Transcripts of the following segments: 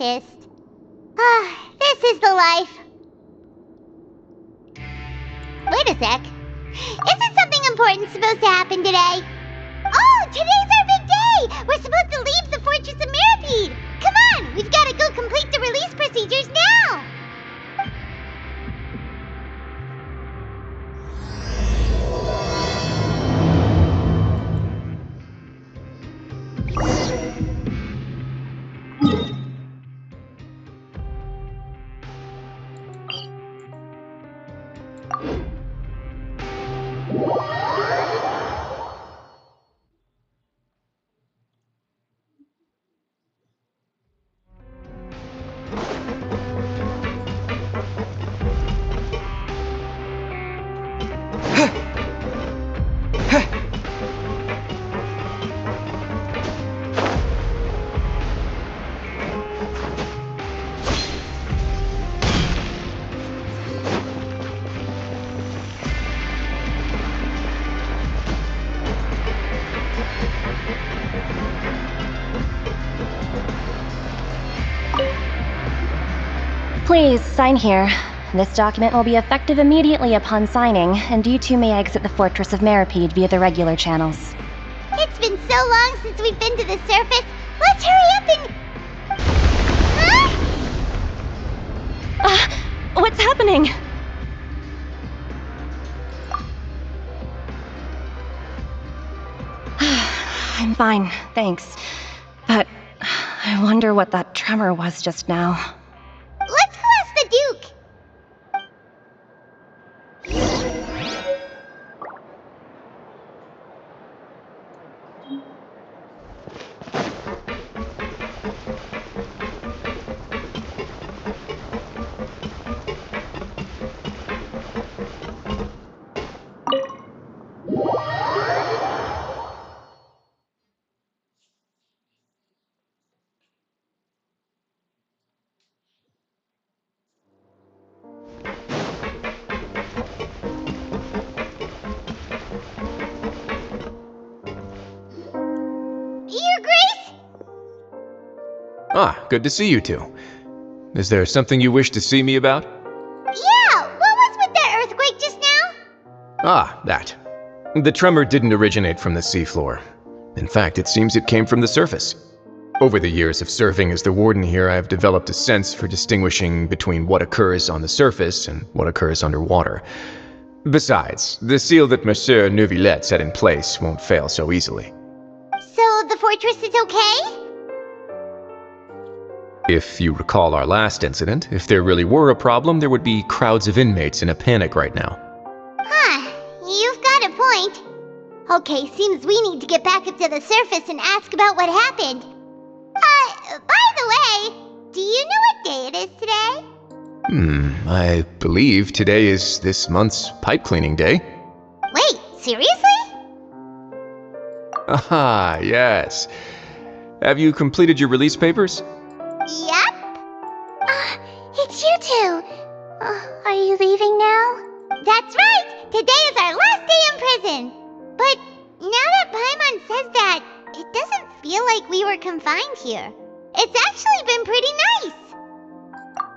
breakfast. This is the life. Wait a sec. Isn't something important supposed to happen today? Oh, today's our big day! We're supposed to leave the Fortress of Mirapede! Come on! We've got to go complete the release procedures now! Please, sign here. This document will be effective immediately upon signing, and you two may exit the Fortress of Mirapede via the regular channels. It's been so long since we've been to the surface. Let's hurry up and... What's happening? I'm fine, thanks. But I wonder what that tremor was just now. Let's go ask the Duke. Good to see you two. Is there something you wish to see me about? Yeah, what was with that earthquake just now? That. The tremor didn't originate from the seafloor. In fact, it seems it came from the surface. Over the years of serving as the warden here, I have developed a sense for distinguishing between what occurs on the surface and what occurs underwater. Besides, the seal that Monsieur Neuvillette set in place won't fail so easily. So the fortress is okay? If you recall our last incident, if there really were a problem, there would be crowds of inmates in a panic right now. You've got a point. Okay, seems we need to get back up to the surface and ask about what happened. By the way, do you know what day it is today? I believe today is this month's pipe cleaning day. Wait, seriously? Aha, yes. Have you completed your release papers? Yep. It's you two. Are you leaving now? That's right! Today is our last day in prison! But now that Paimon says that, it doesn't feel like we were confined here. It's actually been pretty nice.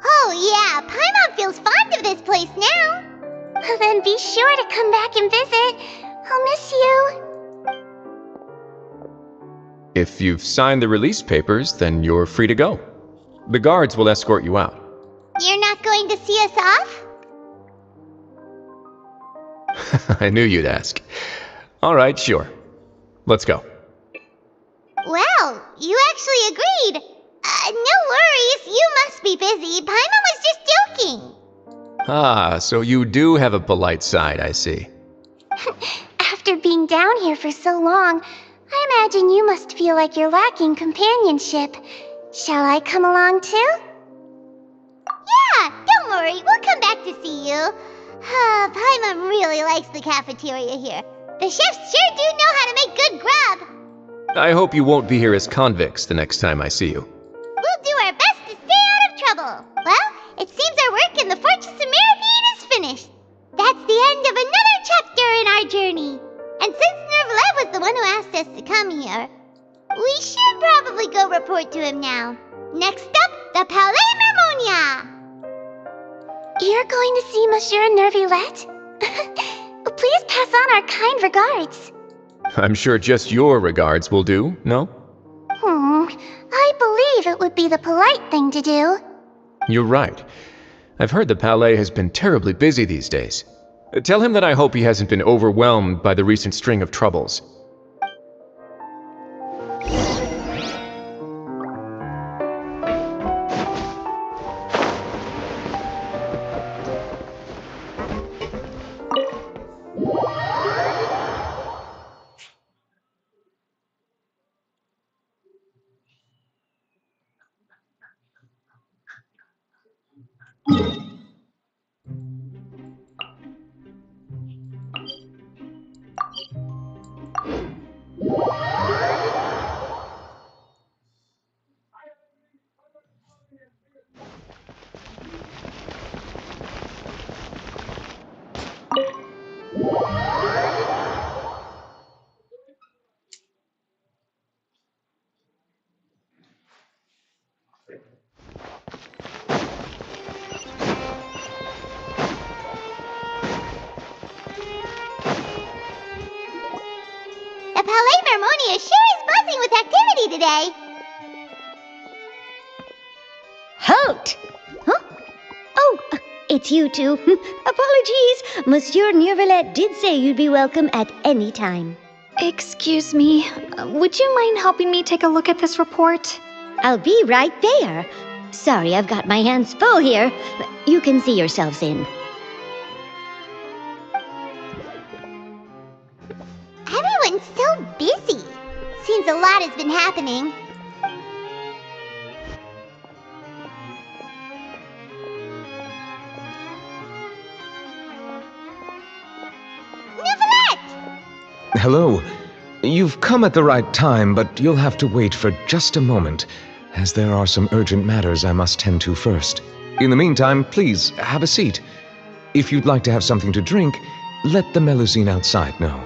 Oh yeah, Paimon feels fond of this place now. Then be sure to come back and visit. I'll miss you. If you've signed the release papers, then you're free to go. The guards will escort you out. You're not going to see us off? I knew you'd ask. All right, sure. Let's go. Well, you actually agreed. No worries, you must be busy. Paimon was just joking. So you do have a polite side, I see. After being down here for so long, I imagine you must feel like you're lacking companionship. Shall I come along too? Yeah, don't worry, we'll come back to see you. Paimon really likes the cafeteria here. The chefs sure do know how to make good grub. I hope you won't be here as convicts the next time I see you. We'll do our best to stay out of trouble. Well, it seems our work in the Fortress of Mirapede is finished. That's the end of another chapter in our journey. And since Neuvillette was the one who asked us to come here, we should probably go report to him now. Next up, the Palais Mermonia! You're going to see Monsieur Nervillette? Please pass on our kind regards. I'm sure just your regards will do, no? I believe it would be the polite thing to do. You're right. I've heard the Palais has been terribly busy these days. Tell him that I hope he hasn't been overwhelmed by the recent string of troubles. The Palais Mermonia sure is buzzing with activity today. Halt! Huh? Oh, it's you two. Apologies. Monsieur Nervillette did say you'd be welcome at any time. Excuse me, would you mind helping me take a look at this report? I'll be right there. Sorry, I've got my hands full here. You can see yourselves in. Everyone's so busy. Seems a lot has been happening. Nervillette! Hello. You've come at the right time, but you'll have to wait for just a moment, as there are some urgent matters I must tend to first. In the meantime, please, have a seat. If you'd like to have something to drink, let the Melusine outside know.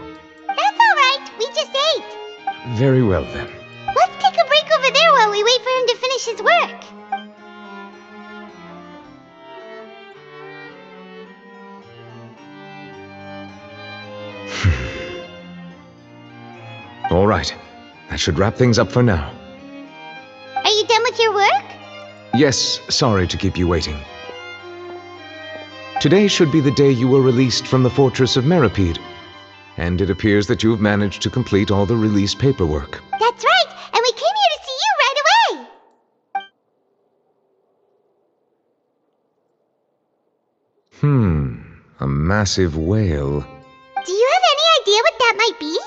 That's all right. We just ate. Very well, then. Let's take a break over there while we wait for him to finish his work. All right. That should wrap things up for now. Are you done with your work? Yes, sorry to keep you waiting. Today should be the day you were released from the Fortress of Meripede, and it appears that you have managed to complete all the release paperwork. That's right, and we came here to see you right away. A massive whale. Do you have any idea what that might be?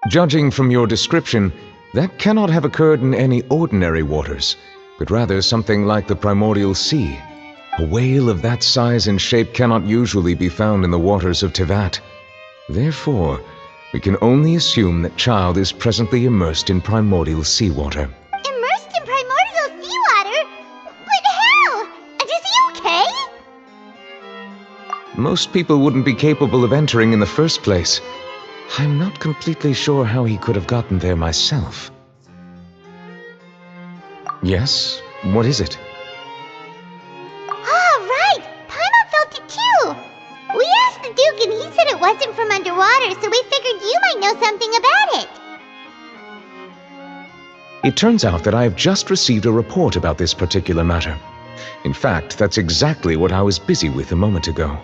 Judging from your description, that cannot have occurred in any ordinary waters, but rather something like the primordial sea. A whale of that size and shape cannot usually be found in the waters of Tevat. Therefore, we can only assume that Child is presently immersed in primordial seawater. Immersed in primordial seawater? But how? And is he okay? Most people wouldn't be capable of entering in the first place. I'm not completely sure how he could have gotten there myself. Yes? What is it? Ah, right! Paimon felt it too! We asked the Duke and he said it wasn't from underwater, so we figured you might know something about it. It turns out that I have just received a report about this particular matter. In fact, that's exactly what I was busy with a moment ago.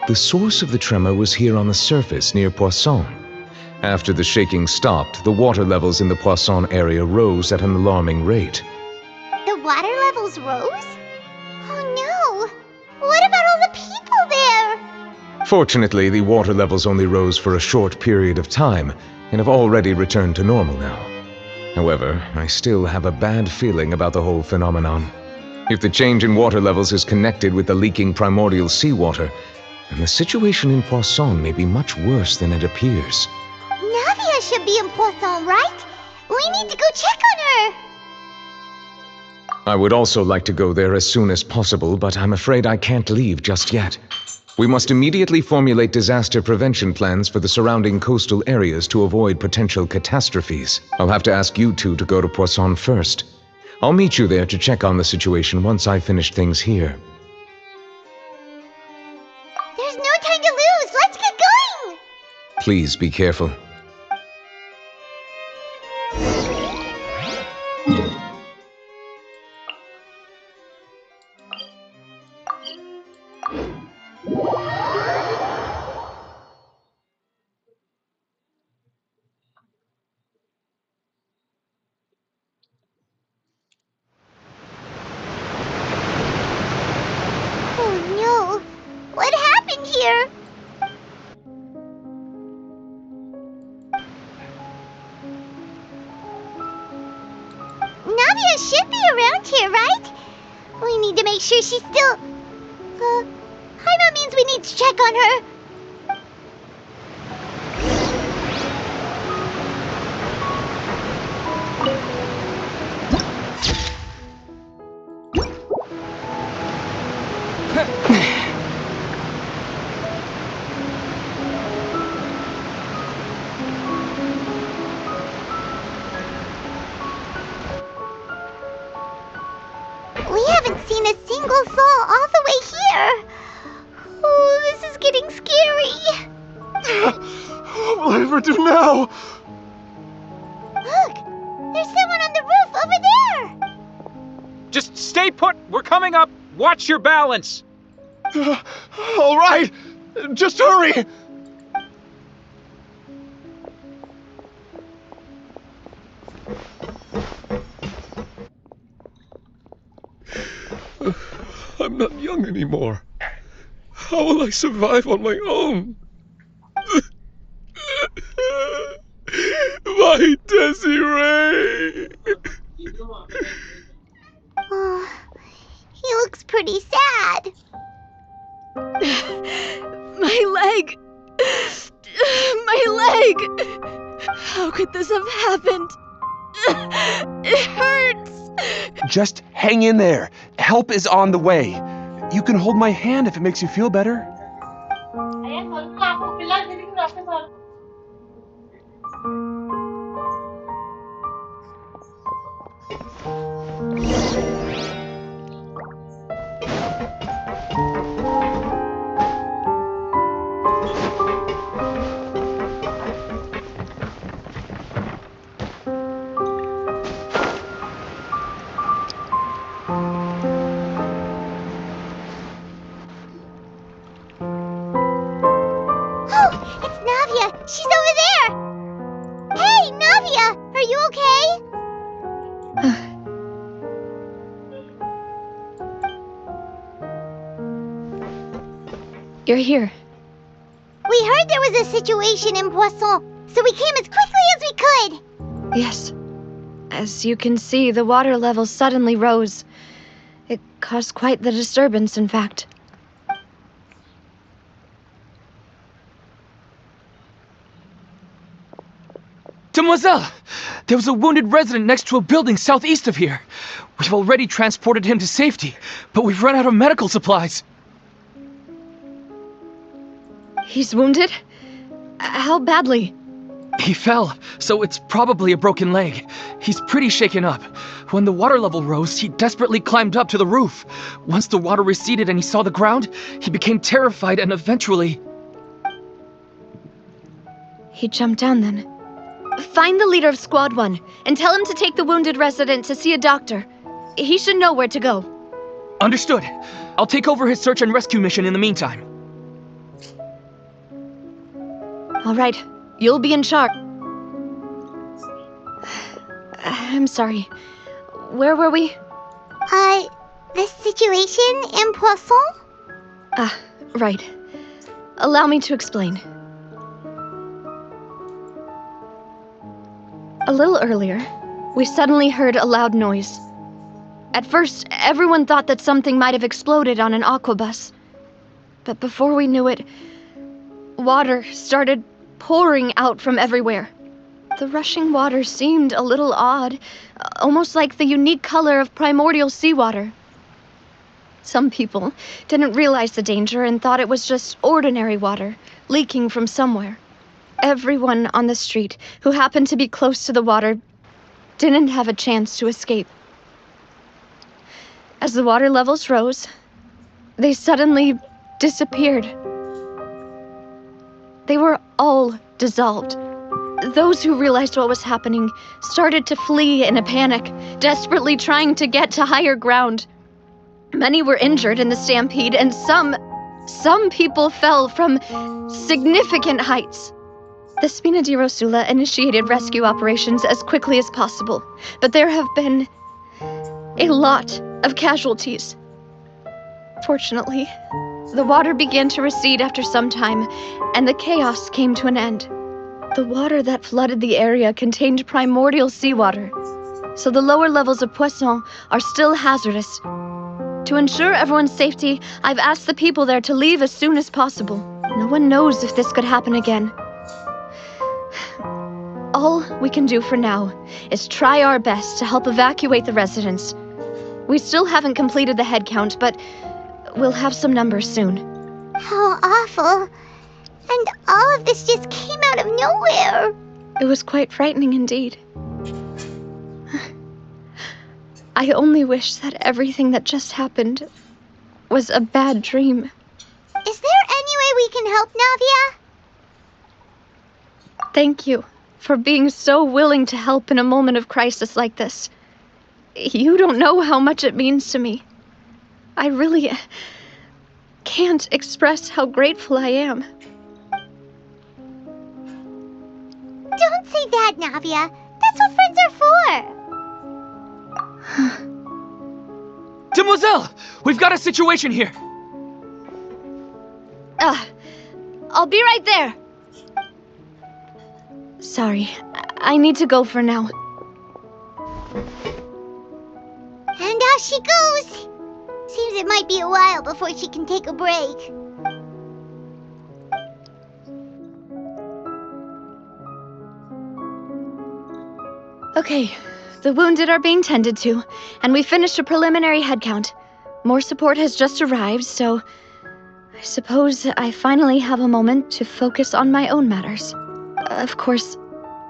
The source of the tremor was here on the surface near Poisson. After the shaking stopped, the water levels in the Poisson area rose at an alarming rate. The water levels rose? Oh no! What about all the people there? Fortunately, the water levels only rose for a short period of time and have already returned to normal now. However, I still have a bad feeling about the whole phenomenon. If the change in water levels is connected with the leaking primordial seawater, then the situation in Poisson may be much worse than it appears. Navia should be in Poisson, right? We need to go check on her! I would also like to go there as soon as possible, but I'm afraid I can't leave just yet. We must immediately formulate disaster prevention plans for the surrounding coastal areas to avoid potential catastrophes. I'll have to ask you two to go to Poisson first. I'll meet you there to check on the situation once I've finished things here. There's no time to lose! Let's get going! Please be careful. Oh no! What happened here? Nadia should be around here, right? We need to make sure she's still... Paimon means we need to check on her. We haven't seen a single soul all the way here. Oh, this is getting scary. What will I ever do now? Look, there's someone on the roof over there. Just stay put! We're coming up! Watch your balance! All right, just hurry. I'm not young anymore. How will I survive on my own? My Desiree! Oh, he looks pretty sad. My leg! My leg! How could this have happened? It hurts! Just hang in there. Help is on the way. You can hold my hand if it makes you feel better. Oh, it's Navia. She's over there. Hey, Navia, are you okay? You're here. We heard there was a situation in Poisson, so we came as quickly as we could. Yes. As you can see, the water level suddenly rose. It caused quite the disturbance, in fact. Demoiselle! There was a wounded resident next to a building southeast of here. We've already transported him to safety, but we've run out of medical supplies. He's wounded? How badly? He fell, so it's probably a broken leg. He's pretty shaken up. When the water level rose, he desperately climbed up to the roof. Once the water receded and he saw the ground, he became terrified and eventually... He jumped down then. Find the leader of Squad 1 and tell him to take the wounded resident to see a doctor. He should know where to go. Understood. I'll take over his search and rescue mission in the meantime. All right, you'll be in charge. I'm sorry. Where were we? The situation in Poisson? Ah, right. Allow me to explain. A little earlier, we suddenly heard a loud noise. At first, everyone thought that something might have exploded on an aquabus. But before we knew it, water started pouring out from everywhere. The rushing water seemed a little odd, almost like the unique color of primordial seawater. Some people didn't realize the danger and thought it was just ordinary water, leaking from somewhere. Everyone on the street who happened to be close to the water didn't have a chance to escape. As the water levels rose, they suddenly disappeared. They were all dissolved. Those who realized what was happening started to flee in a panic, desperately trying to get to higher ground. Many were injured in the stampede, and some people fell from significant heights. The Spina di Rosula initiated rescue operations as quickly as possible, but there have been a lot of casualties. Fortunately, the water began to recede after some time, and the chaos came to an end. The water that flooded the area contained primordial seawater, so the lower levels of Poisson are still hazardous. To ensure everyone's safety, I've asked the people there to leave as soon as possible. No one knows if this could happen again. All we can do for now is try our best to help evacuate the residents. We still haven't completed the head count, but we'll have some numbers soon. How awful. And all of this just came out of nowhere. It was quite frightening indeed. I only wish that everything that just happened was a bad dream. Is there any way we can help, Navia? Thank you for being so willing to help in a moment of crisis like this. You don't know how much it means to me. I really can't express how grateful I am. Don't say that, Navia. That's what friends are for. Demoiselle! We've got a situation here! I'll be right there. Sorry, I need to go for now. And off she goes. Seems it might be a while before she can take a break. Okay, the wounded are being tended to, and we finished a preliminary head count. More support has just arrived, so I suppose I finally have a moment to focus on my own matters. Of course,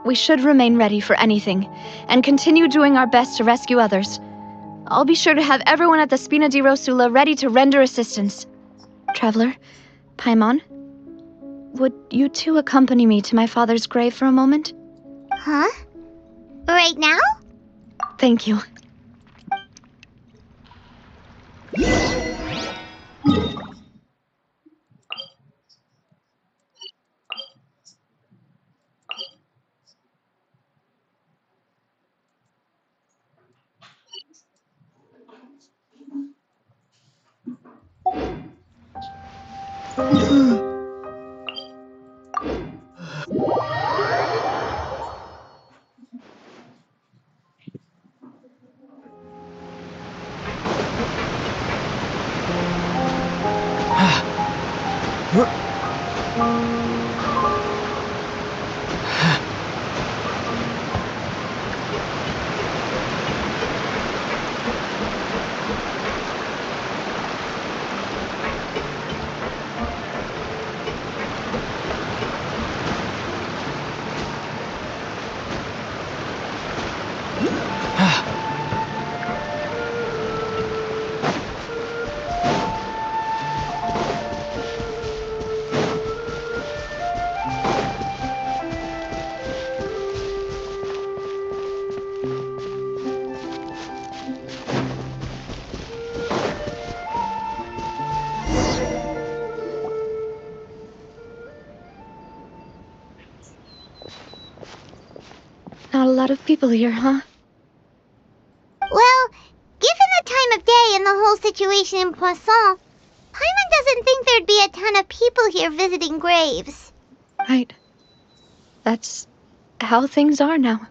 we should remain ready for anything, and continue doing our best to rescue others. I'll be sure to have everyone at the Spina di Rosula ready to render assistance. Traveler, Paimon, would you two accompany me to my father's grave for a moment? Huh? Right now? Thank you. Not a lot of people here, huh? Well, given the time of day and the whole situation in Poisson, Paimon doesn't think there'd be a ton of people here visiting graves. Right. That's how things are now.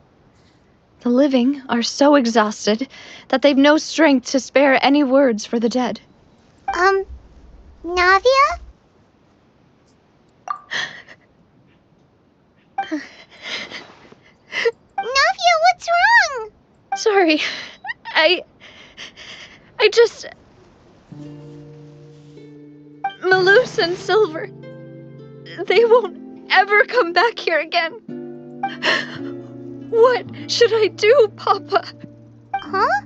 The living are so exhausted that they've no strength to spare any words for the dead. Navia? Navia, what's wrong? Sorry. I just... Malus and Silver. They won't ever come back here again. What should I do, Papa? Huh?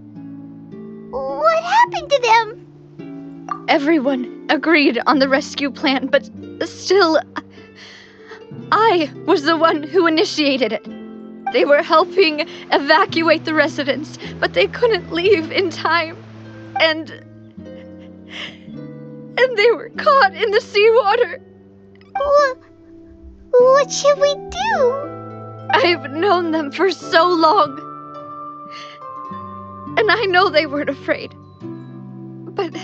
What happened to them? Everyone agreed on the rescue plan, but still, I was the one who initiated it. They were helping evacuate the residents, but they couldn't leave in time. And they were caught in the seawater. What should we do? I've known them for so long. And I know they weren't afraid. But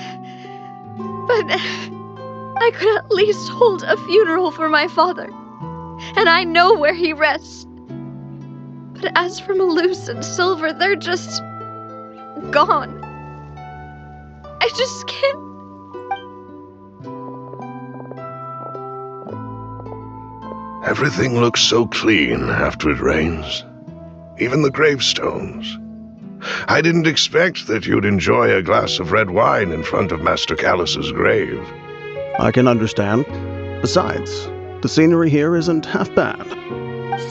I could at least hold a funeral for my father. And I know where he rests. But as for Malus and Silver, they're just gone. I just can't. Everything looks so clean after it rains. Even the gravestones. I didn't expect that you'd enjoy a glass of red wine in front of Master Callus's grave. I can understand. Besides, the scenery here isn't half bad.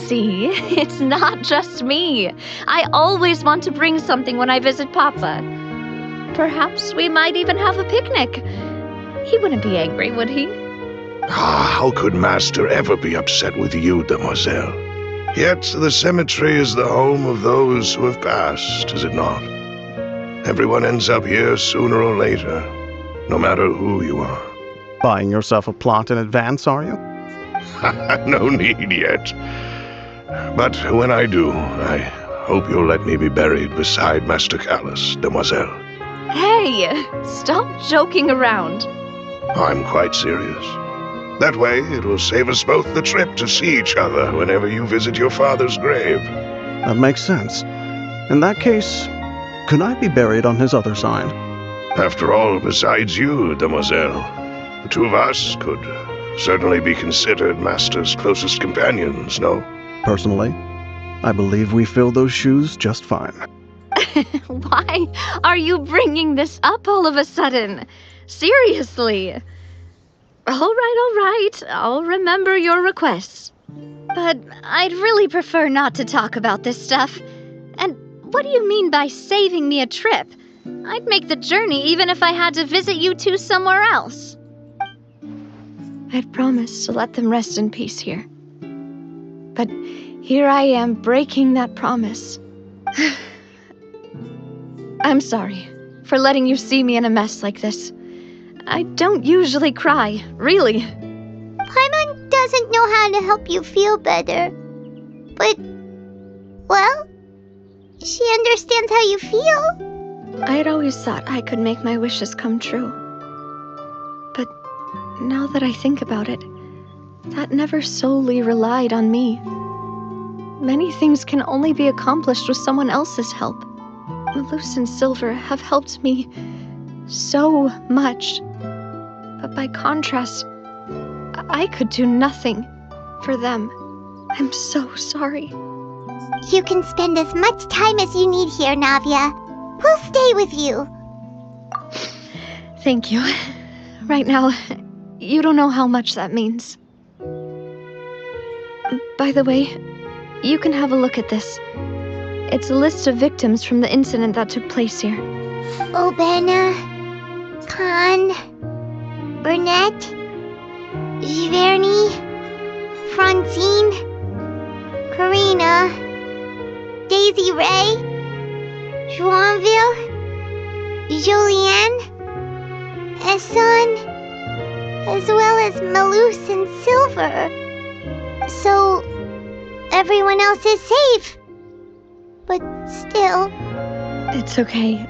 See, it's not just me. I always want to bring something when I visit Papa. Perhaps we might even have a picnic. He wouldn't be angry, would he? How could Master ever be upset with you, demoiselle? Yet the cemetery is the home of those who have passed, is it not? Everyone ends up here sooner or later, no matter who you are. Buying yourself a plot in advance, are you? No need yet. But when I do, I hope you'll let me be buried beside Master Callus, demoiselle. Hey, stop joking around. I'm quite serious. That way, it will save us both the trip to see each other whenever you visit your father's grave. That makes sense. In that case, could I be buried on his other side? After all, besides you, demoiselle, the two of us could certainly be considered Master's closest companions, no? Personally, I believe we fill those shoes just fine. Why are you bringing this up all of a sudden? Seriously. All right. I'll remember your requests. But I'd really prefer not to talk about this stuff. And what do you mean by saving me a trip? I'd make the journey even if I had to visit you two somewhere else. I'd promised to let them rest in peace here. But here I am breaking that promise. I'm sorry for letting you see me in a mess like this. I don't usually cry, really. Paimon doesn't know how to help you feel better. But, well, she understands how you feel. I had always thought I could make my wishes come true. But now that I think about it, that never solely relied on me. Many things can only be accomplished with someone else's help. Malus and Silver have helped me so much. But by contrast, I could do nothing for them. I'm so sorry. You can spend as much time as you need here, Navia. We'll stay with you. Thank you. Right now, you don't know how much that means. By the way, you can have a look at this. It's a list of victims from the incident that took place here. Obena, Khan, Burnett, Giverny, Francine, Karina, Daisy Ray, Joinville, Julianne, Esson, as well as Malus and Silver. So, everyone else is safe. But still... It's okay.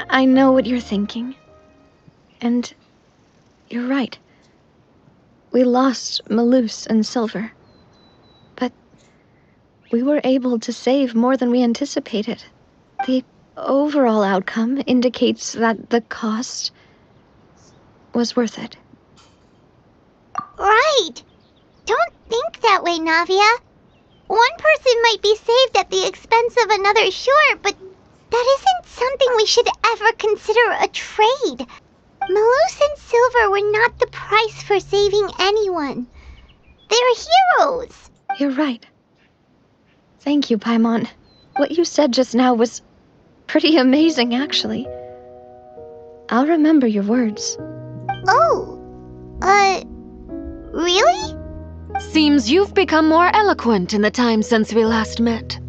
I know what you're thinking. And you're right. We lost Malus and Silver. But we were able to save more than we anticipated. The overall outcome indicates that the cost was worth it. Right! Don't think that way, Navia. One person might be saved at the expense of another, sure, but that isn't something we should ever consider a trade. Malus and Silver were not the price for saving anyone. They're heroes. You're right. Thank you, Paimon. What you said just now was pretty amazing, actually. I'll remember your words. Oh, really? Seems you've become more eloquent in the time since we last met.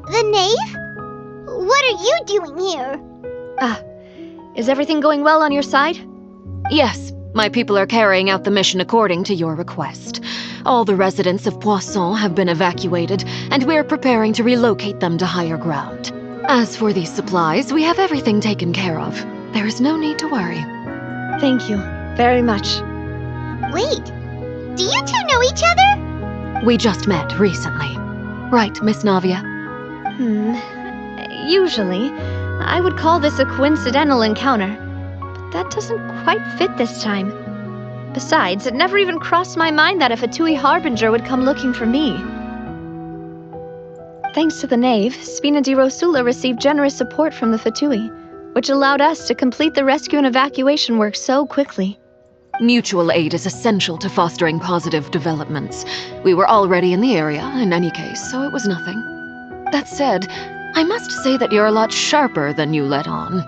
The knave? What are you doing here? Is everything going well on your side? Yes, my people are carrying out the mission according to your request. All the residents of Poisson have been evacuated, and we're preparing to relocate them to higher ground. As for these supplies, we have everything taken care of. There is no need to worry. Thank you very much. Wait, do you two know each other? We just met recently. Right, Miss Navia? Usually, I would call this a coincidental encounter, but that doesn't quite fit this time. Besides, it never even crossed my mind that a Fatui Harbinger would come looking for me. Thanks to the knave, Spina di Rosula received generous support from the Fatui, which allowed us to complete the rescue and evacuation work so quickly. Mutual aid is essential to fostering positive developments. We were already in the area, in any case, so it was nothing. That said, I must say that you're a lot sharper than you let on.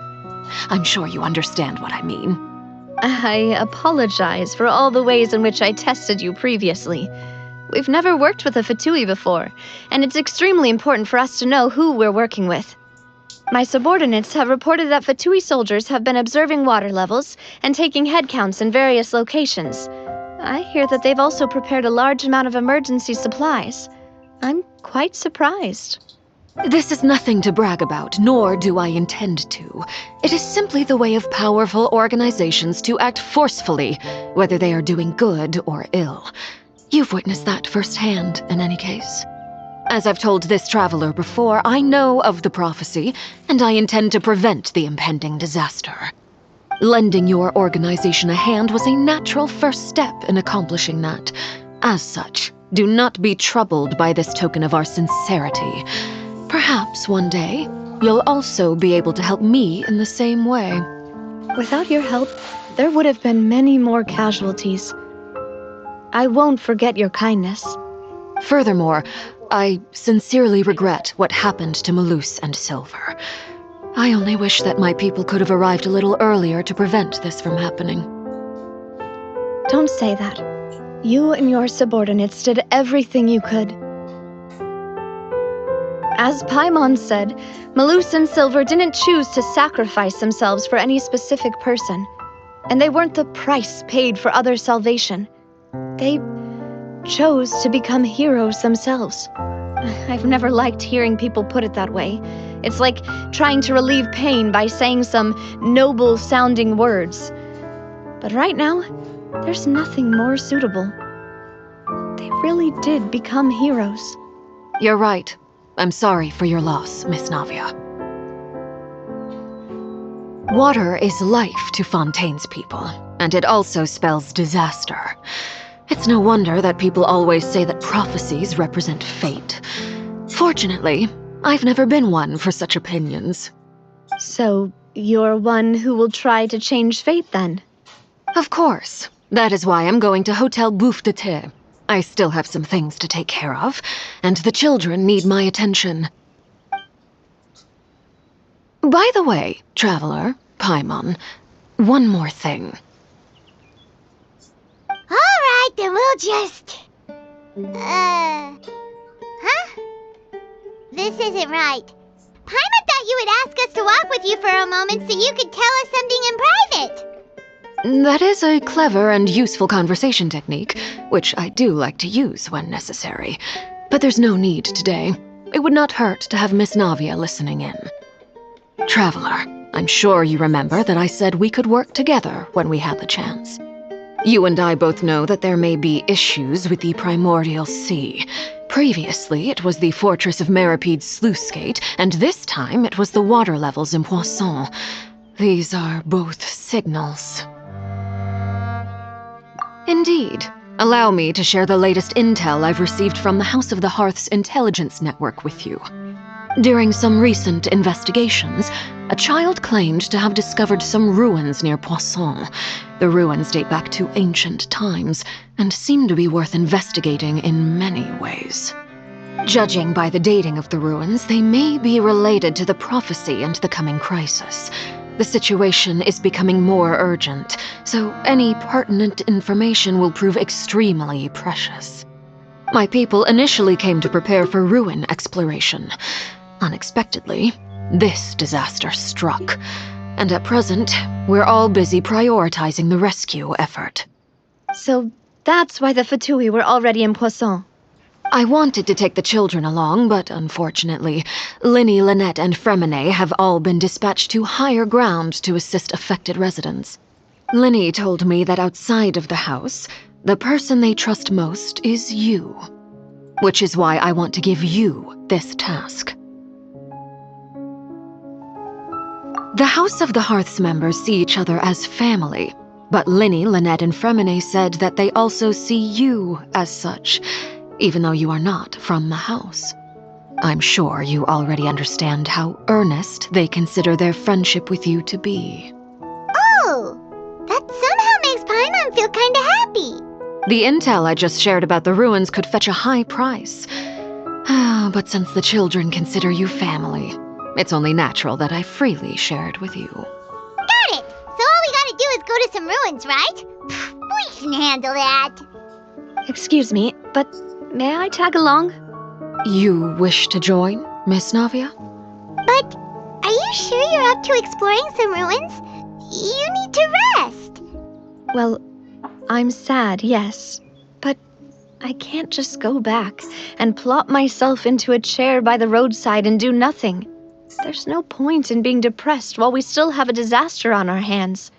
I'm sure you understand what I mean. I apologize for all the ways in which I tested you previously. We've never worked with a Fatui before, and it's extremely important for us to know who we're working with. My subordinates have reported that Fatui soldiers have been observing water levels and taking head counts in various locations. I hear that they've also prepared a large amount of emergency supplies. I'm quite surprised. This is nothing to brag about, nor do I intend to. It is simply the way of powerful organizations to act forcefully, whether they are doing good or ill. You've witnessed that firsthand, in any case. As I've told this traveler before, I know of the prophecy, and I intend to prevent the impending disaster. Lending your organization a hand was a natural first step in accomplishing that. As such, do not be troubled by this token of our sincerity. Perhaps one day, you'll also be able to help me in the same way. Without your help, there would have been many more casualties. I won't forget your kindness. Furthermore, I sincerely regret what happened to Malus and Silver. I only wish that my people could have arrived a little earlier to prevent this from happening. Don't say that. You and your subordinates did everything you could. As Paimon said, Malus and Silver didn't choose to sacrifice themselves for any specific person, and they weren't the price paid for other salvation. They chose to become heroes themselves. I've never liked hearing people put it that way. It's like trying to relieve pain by saying some noble-sounding words. But right now, there's nothing more suitable. They really did become heroes. You're right. I'm sorry for your loss, Miss Navia. Water is life to Fontaine's people, and it also spells disaster. It's no wonder that people always say that prophecies represent fate. Fortunately, I've never been one for such opinions. So, you're one who will try to change fate, then? Of course. That is why I'm going to Hotel Bouffe de Thé. I still have some things to take care of, and the children need my attention. By the way, traveler, Paimon, one more thing. Alright, then we'll just... This isn't right. Paimon thought you would ask us to walk with you for a moment so you could tell us something in private. That is a clever and useful conversation technique, which I do like to use when necessary. But there's no need today. It would not hurt to have Miss Navia listening in. Traveler, I'm sure you remember that I said we could work together when we had the chance. You and I both know that there may be issues with the Primordial Sea. Previously, it was the Fortress of Meripede's sluice gate, and this time it was the water levels in Poisson. These are both signals. Indeed. Allow me to share the latest intel I've received from the House of the Hearth's intelligence network with you. During some recent investigations, a child claimed to have discovered some ruins near Poisson. The ruins date back to ancient times, and seem to be worth investigating in many ways. Judging by the dating of the ruins, they may be related to the prophecy and the coming crisis. The situation is becoming more urgent, so any pertinent information will prove extremely precious. My people initially came to prepare for ruin exploration. Unexpectedly, this disaster struck, and at present, we're all busy prioritizing the rescue effort. So that's why the Fatui were already in Poisson. I wanted to take the children along, but unfortunately, Linny, Lynette, and Fremine have all been dispatched to higher ground to assist affected residents. Linny told me that outside of the house, the person they trust most is you. Which is why I want to give you this task. The House of the Hearth's members see each other as family, but Linny, Lynette, and Fremine said that they also see you as such, even though you are not from the house. I'm sure you already understand how earnest they consider their friendship with you to be. Oh, that somehow makes Paimon feel kinda happy. The intel I just shared about the ruins could fetch a high price. But since the children consider you family, it's only natural that I freely share it with you. Got it! So all we gotta do is go to some ruins, right? We can handle that. Excuse me, but may I tag along? You wish to join, Miss Navia? But are you sure you're up to exploring some ruins? You need to rest. Well, I'm sad, yes, but I can't just go back and plop myself into a chair by the roadside and do nothing. There's no point in being depressed while we still have a disaster on our hands.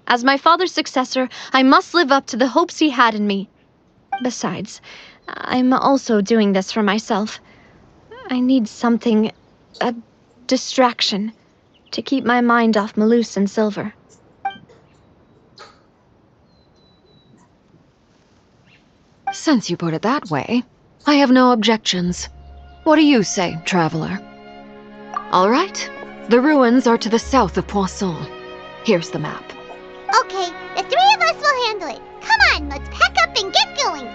As my father's successor, I must live up to the hopes he had in me. Besides, I'm also doing this for myself. I need something, a distraction, to keep my mind off Malus and Silver. Since you put it that way, I have no objections. What do you say, traveler? All right. The ruins are to the south of Poisson. Here's the map. Okay, the three of us will handle it. Come on, let's pack up and get going.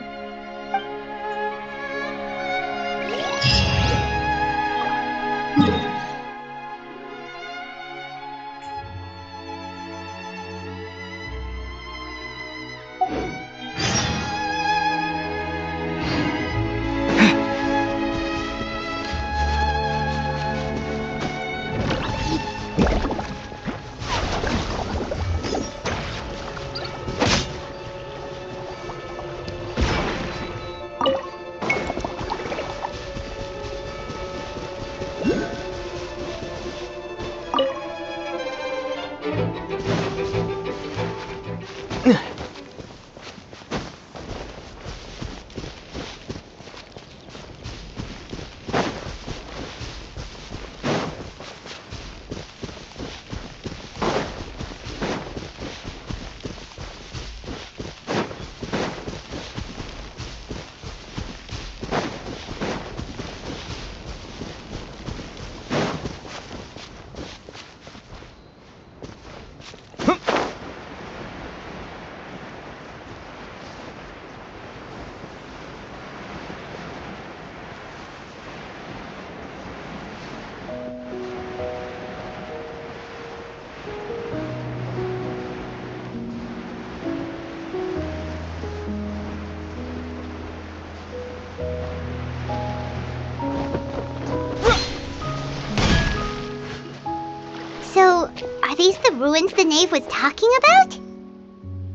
So, are these the ruins the knave was talking about?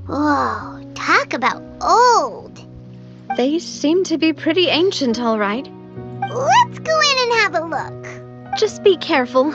Whoa, talk about old. They seem to be pretty ancient, all right. Let's go in and have a look. Just be careful.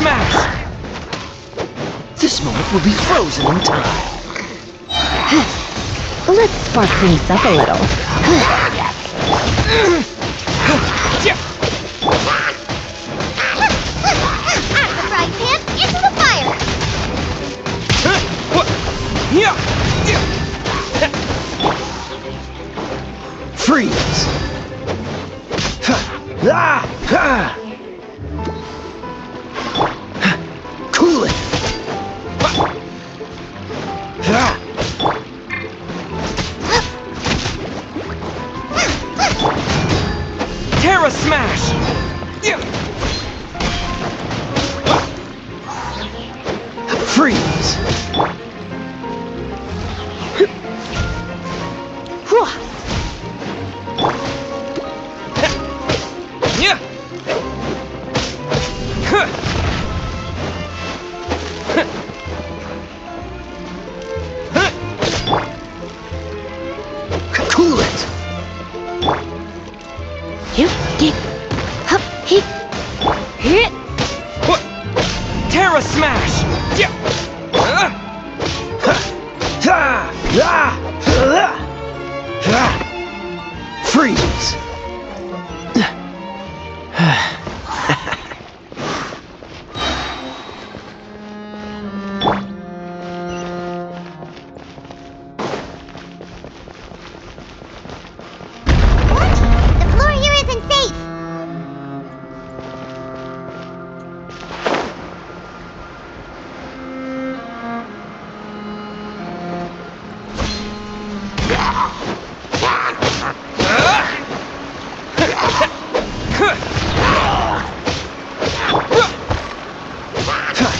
Smash! This moment will be frozen in time. Let's spark things up a little. Out of the frying pan, into the fire! Freeze! Cool it! Terra Smash! Freeze! Cool it! You get up, hit. Terra Smash! Freeze! The floor here isn't safe!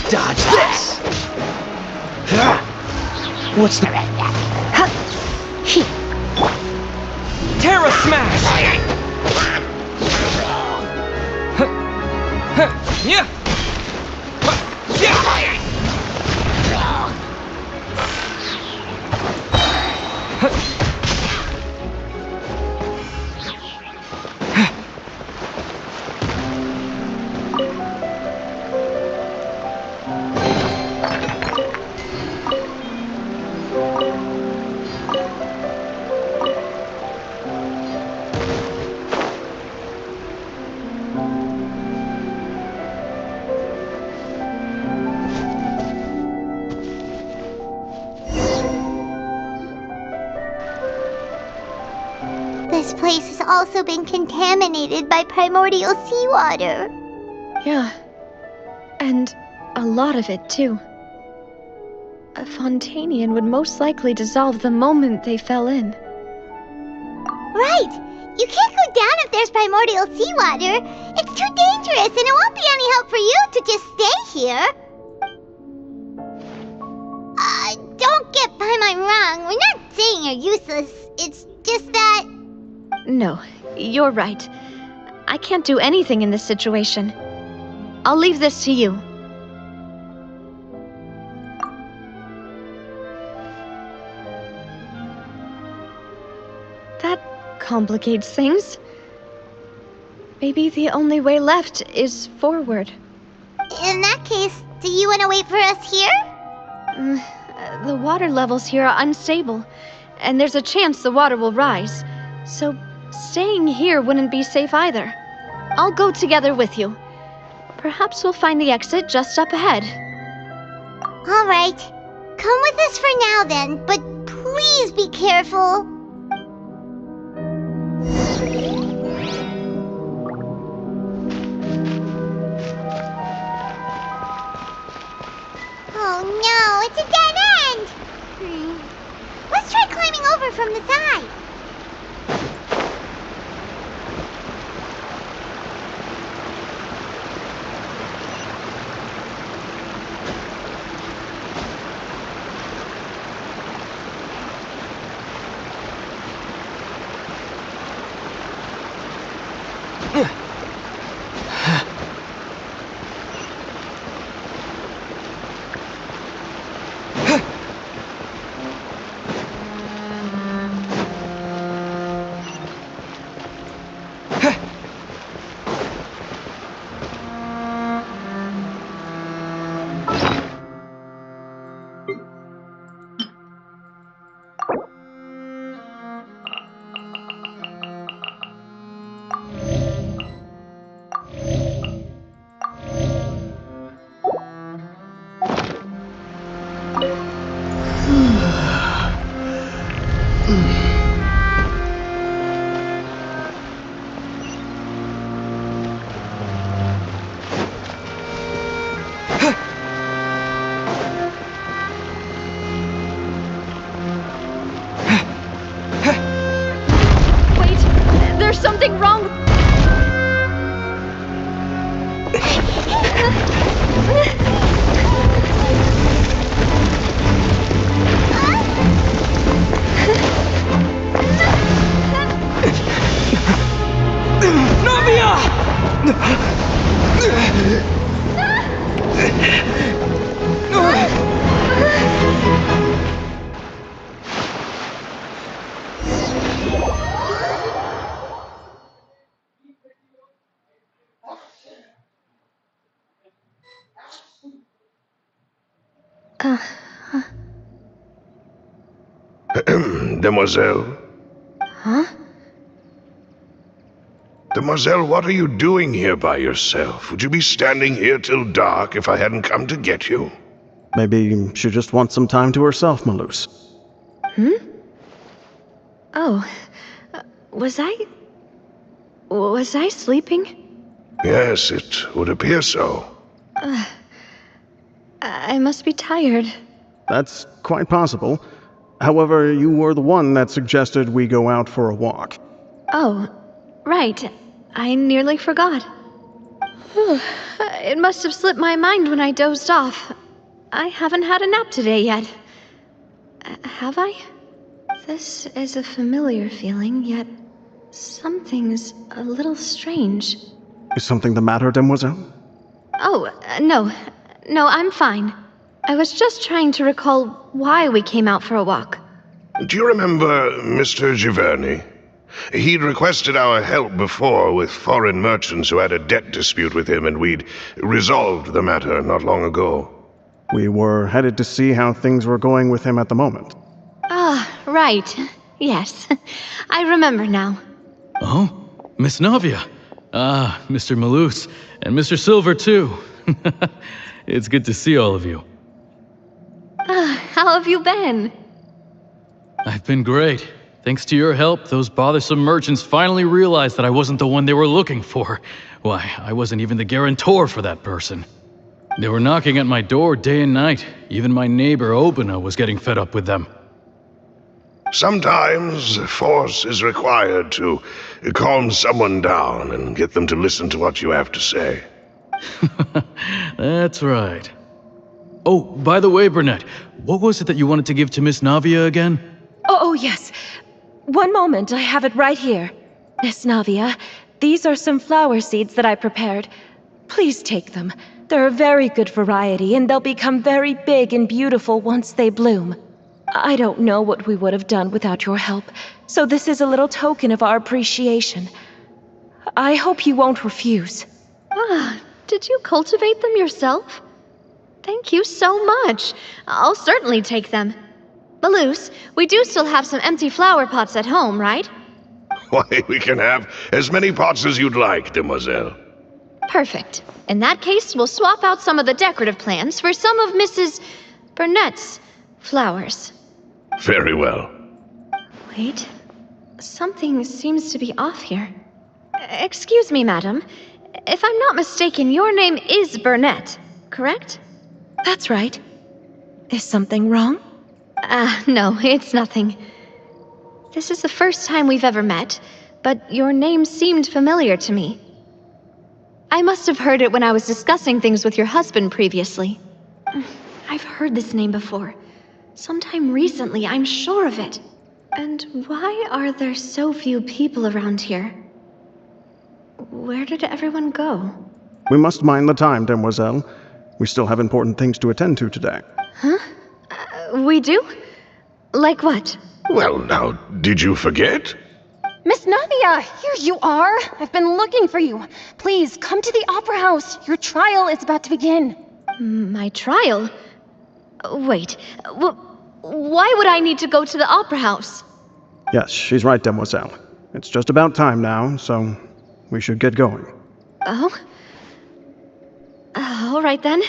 Dodge this! What's the... Terra Smash! This place has also been contaminated by primordial seawater. Yeah. And a lot of it, too. A Fontanian would most likely dissolve the moment they fell in. Right! You can't go down if there's primordial seawater. It's too dangerous, and it won't be any help for you to just stay here. Don't get Paimon wrong. We're not saying you're useless. It's just that... No, you're right. I can't do anything in this situation. I'll leave this to you. That complicates things. Maybe the only way left is forward. In that case, do you want to wait for us here? The water levels here are unstable, and there's a chance the water will rise. So staying here wouldn't be safe either. I'll go together with you. Perhaps we'll find the exit just up ahead. All right. Come with us for now then, but please be careful. Oh no, it's a dead end! Let's try climbing over from the side. there's something wrong. Demoiselle? Huh? Demoiselle, what are you doing here by yourself? Would you be standing here till dark if I hadn't come to get you? Maybe she just wants some time to herself, Malus. Oh, was I sleeping? Yes, it would appear so. I must be tired. That's quite possible. However, you were the one that suggested we go out for a walk. Oh, right. I nearly forgot. It must have slipped my mind when I dozed off. I haven't had a nap today yet. Have I? This is a familiar feeling, yet something's a little strange. Is something the matter, Demoiselle? Oh, no. No, I'm fine. I was just trying to recall why we came out for a walk. Do you remember Mr. Giverny? He'd requested our help before with foreign merchants who had a debt dispute with him, and we'd resolved the matter not long ago. We were headed to see how things were going with him at the moment. Ah, right. Yes. I remember now. Oh, Miss Navia. Ah, Mr. Malus. And Mr. Silver, too. It's good to see all of you. How have you been? I've been great. Thanks to your help, those bothersome merchants finally realized that I wasn't the one they were looking for. Why, I wasn't even the guarantor for that person. They were knocking at my door day and night. Even my neighbor, Obina, was getting fed up with them. Sometimes force is required to calm someone down and get them to listen to what you have to say. That's right. Oh, by the way, Burnett, what was it that you wanted to give to Miss Navia again? Oh, yes. One moment, I have it right here. Miss Navia, these are some flower seeds that I prepared. Please take them. They're a very good variety, and they'll become very big and beautiful once they bloom. I don't know what we would have done without your help, so this is a little token of our appreciation. I hope you won't refuse. Did you cultivate them yourself? Thank you so much. I'll certainly take them. Malus, we do still have some empty flower pots at home, right? Why, we can have as many pots as you'd like, Demoiselle. Perfect. In that case, we'll swap out some of the decorative plants for some of Mrs. Burnett's flowers. Very well. Wait. Something seems to be off here. Excuse me, madam. If I'm not mistaken, your name is Burnett, correct? That's right. Is something wrong? No, it's nothing. This is the first time we've ever met, but your name seemed familiar to me. I must have heard it when I was discussing things with your husband previously. I've heard this name before. Sometime recently, I'm sure of it. And why are there so few people around here? Where did everyone go? We must mind the time, Demoiselle. We still have important things to attend to today. Huh? We do? Like what? Well, now, did you forget? Miss Navia, here you are. I've been looking for you. Please, come to the Opera House. Your trial is about to begin. My trial? Wait, why would I need to go to the Opera House? Yes, she's right, Demoiselle. It's just about time now, so we should get going. Oh? All right then.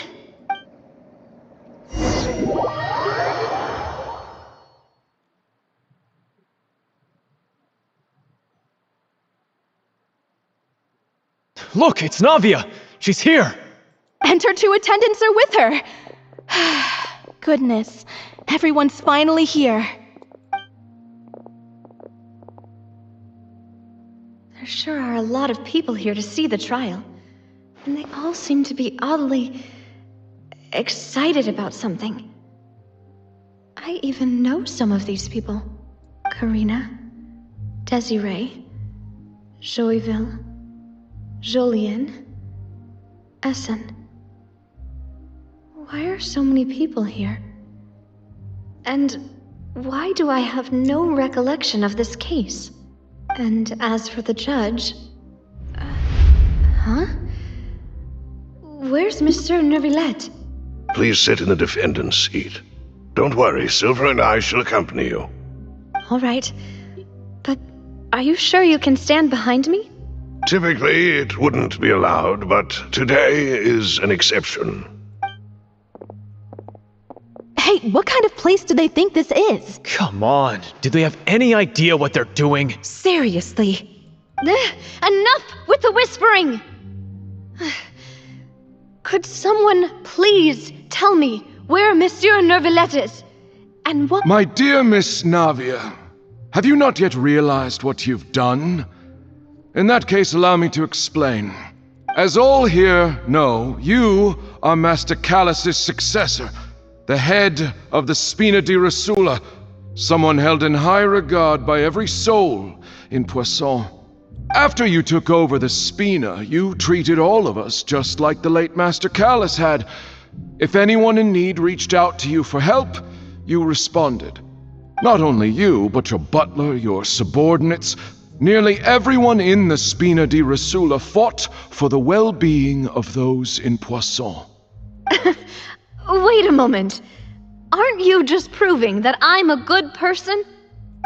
Look, it's Navia! She's here! And her two attendants are with her! Goodness, everyone's finally here. There sure are a lot of people here to see the trial. And they all seem to be oddly excited about something. I even know some of these people. Karina, Desiree, Joyville, Jolien, Essen. Why are so many people here? And why do I have no recollection of this case? And as for the judge... huh? Where's Monsieur Neuvillette? Please sit in the defendant's seat. Don't worry, Silver and I shall accompany you. All right. But are you sure you can stand behind me? Typically, it wouldn't be allowed, but today is an exception. Hey, what kind of place do they think this is? Come on, do they have any idea what they're doing? Seriously. Enough with the whispering! Could someone please tell me where Monsieur Neuvillette is? And what— My dear Miss Navia, have you not yet realized what you've done? In that case, allow me to explain. As all here know, you are Master Callus's successor, the head of the Spina di Rosula, someone held in high regard by every soul in Poisson. After you took over the Spina, you treated all of us just like the late Master Callus had. If anyone in need reached out to you for help, you responded. Not only you, but your butler, your subordinates, nearly everyone in the Spina di Rosula fought for the well-being of those in Poisson. Wait a moment. Aren't you just proving that I'm a good person?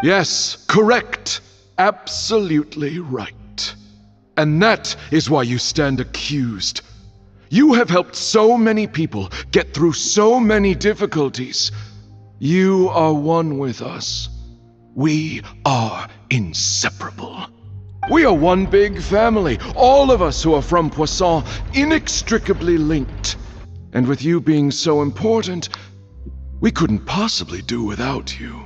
Yes, correct. Absolutely right. And that is why you stand accused. You have helped so many people get through so many difficulties. You are one with us. We are inseparable. We are one big family, all of us who are from Poisson, inextricably linked. And with you being so important, we couldn't possibly do without you.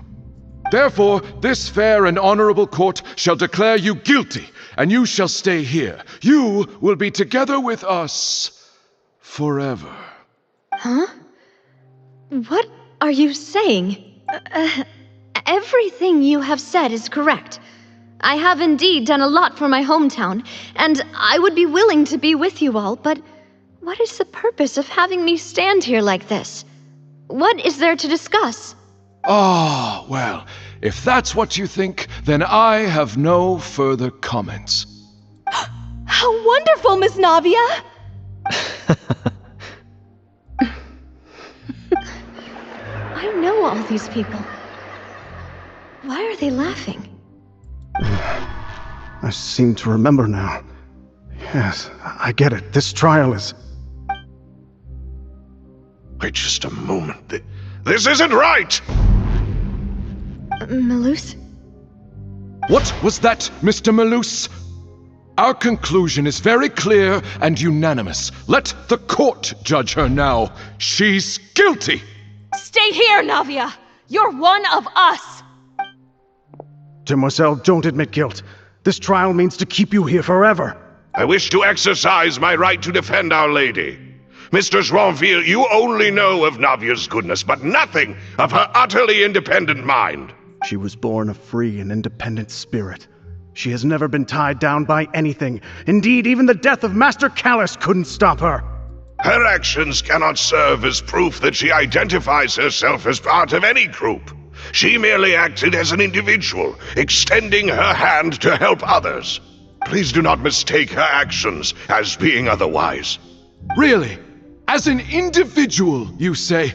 Therefore, this fair and honorable court shall declare you guilty, and you shall stay here. You will be together with us forever. Huh? What are you saying? Everything you have said is correct. I have indeed done a lot for my hometown, and I would be willing to be with you all, but what is the purpose of having me stand here like this? What is there to discuss? Ah, well, if that's what you think, then I have no further comments. How wonderful, Miss Navia! I know all these people. Why are they laughing? I seem to remember now. Yes, I get it. This trial is... Wait just a moment. This isn't right! Malus? What was that, Mr. Malus? Our conclusion is very clear and unanimous. Let the court judge her now. She's guilty! Stay here, Navia! You're one of us! Demoiselle, don't admit guilt. This trial means to keep you here forever. I wish to exercise my right to defend Our Lady. Mr. Joinville, you only know of Navia's goodness, but nothing of her utterly independent mind. She was born a free and independent spirit. She has never been tied down by anything. Indeed, even the death of Master Callus couldn't stop her. Her actions cannot serve as proof that she identifies herself as part of any group. She merely acted as an individual, extending her hand to help others. Please do not mistake her actions as being otherwise. Really? As an individual, you say?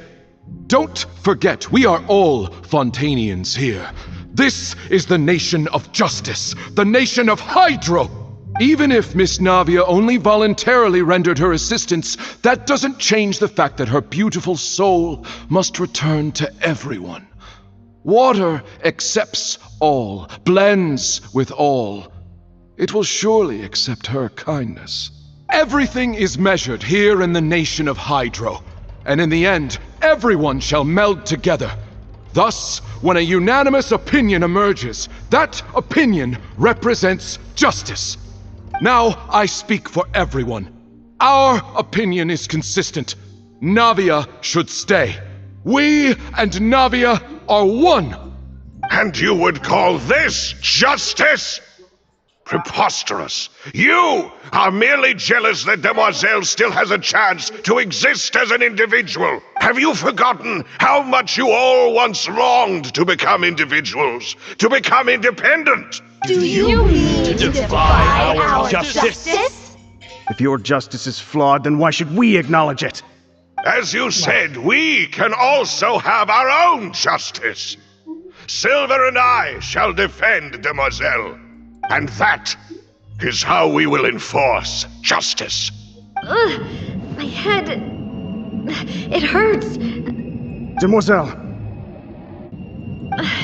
Don't forget, we are all Fontanians here. This is the nation of justice, the nation of Hydro. Even if Miss Navia only voluntarily rendered her assistance, that doesn't change the fact that her beautiful soul must return to everyone. Water accepts all, blends with all. It will surely accept her kindness. Everything is measured here in the nation of Hydro, and in the end, everyone shall meld together. Thus, when a unanimous opinion emerges. That opinion represents justice. Now I speak for everyone. Our opinion is consistent. Navia should stay. We and Navia are one. And you would call this justice? Preposterous. You are merely jealous that Demoiselle still has a chance to exist as an individual. Have you forgotten how much you all once longed to become individuals, to become independent? Do you mean to defy our justice? If your justice is flawed, then why should we acknowledge it? As you said, we can also have our own justice. Silver and I shall defend Demoiselle. And that is how we will enforce justice. Ugh, my head... It hurts. Demoiselle!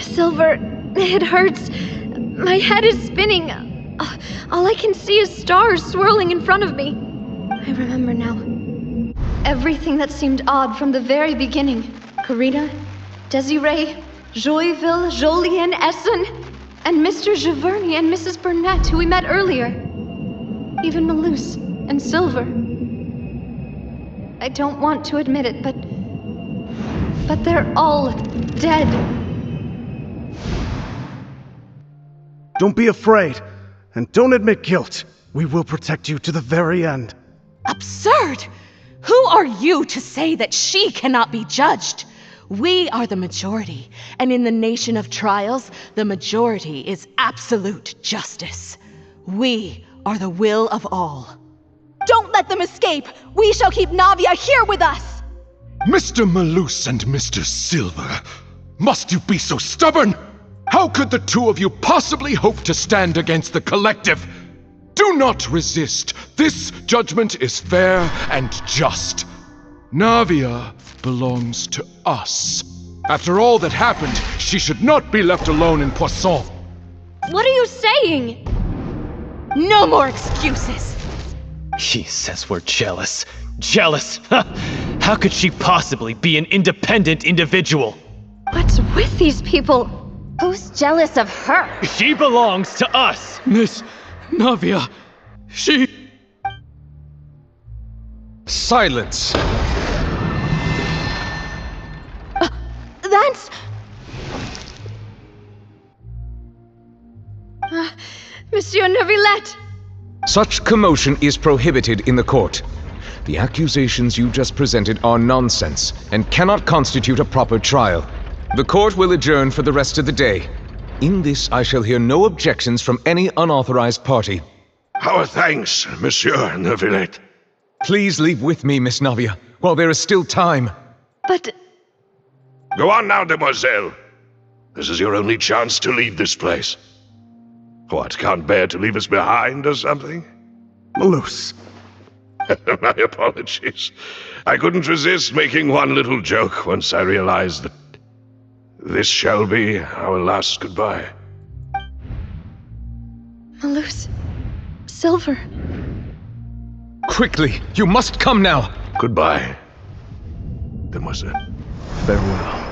Silver, it hurts. My head is spinning. All I can see is stars swirling in front of me. I remember now. Everything that seemed odd from the very beginning. Karina, Desiree, Joyville, Jolien, Essen, and Mr. Giverny and Mrs. Burnett, who we met earlier. Even Malus and Silver. I don't want to admit it, but they're all dead. Don't be afraid, and don't admit guilt. We will protect you to the very end. Absurd! Who are you to say that she cannot be judged? We are the majority, and in the nation of trials, the majority is absolute justice. We are the will of all. Don't let them escape! We shall keep Navia here with us! Mr. Malus and Mr. Silver, must you be so stubborn? How could the two of you possibly hope to stand against the collective? Do not resist. This judgment is fair and just. Navia belongs to us. After all that happened, she should not be left alone in Poisson. What are you saying? No more excuses! He says we're jealous. Jealous? How could she possibly be an independent individual? What's with these people? Who's jealous of her? She belongs to us! Miss Navia, she... Silence! That's... Monsieur Neuvillette! Such commotion is prohibited in the court. The accusations you just presented are nonsense and cannot constitute a proper trial. The court will adjourn for the rest of the day. In this, I shall hear no objections from any unauthorized party. Our thanks, Monsieur Neuvillette. Please leave with me, Miss Navia, while there is still time. But... Go on now, Demoiselle. This is your only chance to leave this place. What, can't bear to leave us behind or something? Malus. My apologies. I couldn't resist making one little joke once I realized that this shall be our last goodbye. Malus. Silver. Quickly, you must come now. Goodbye, Demoiselle. Farewell.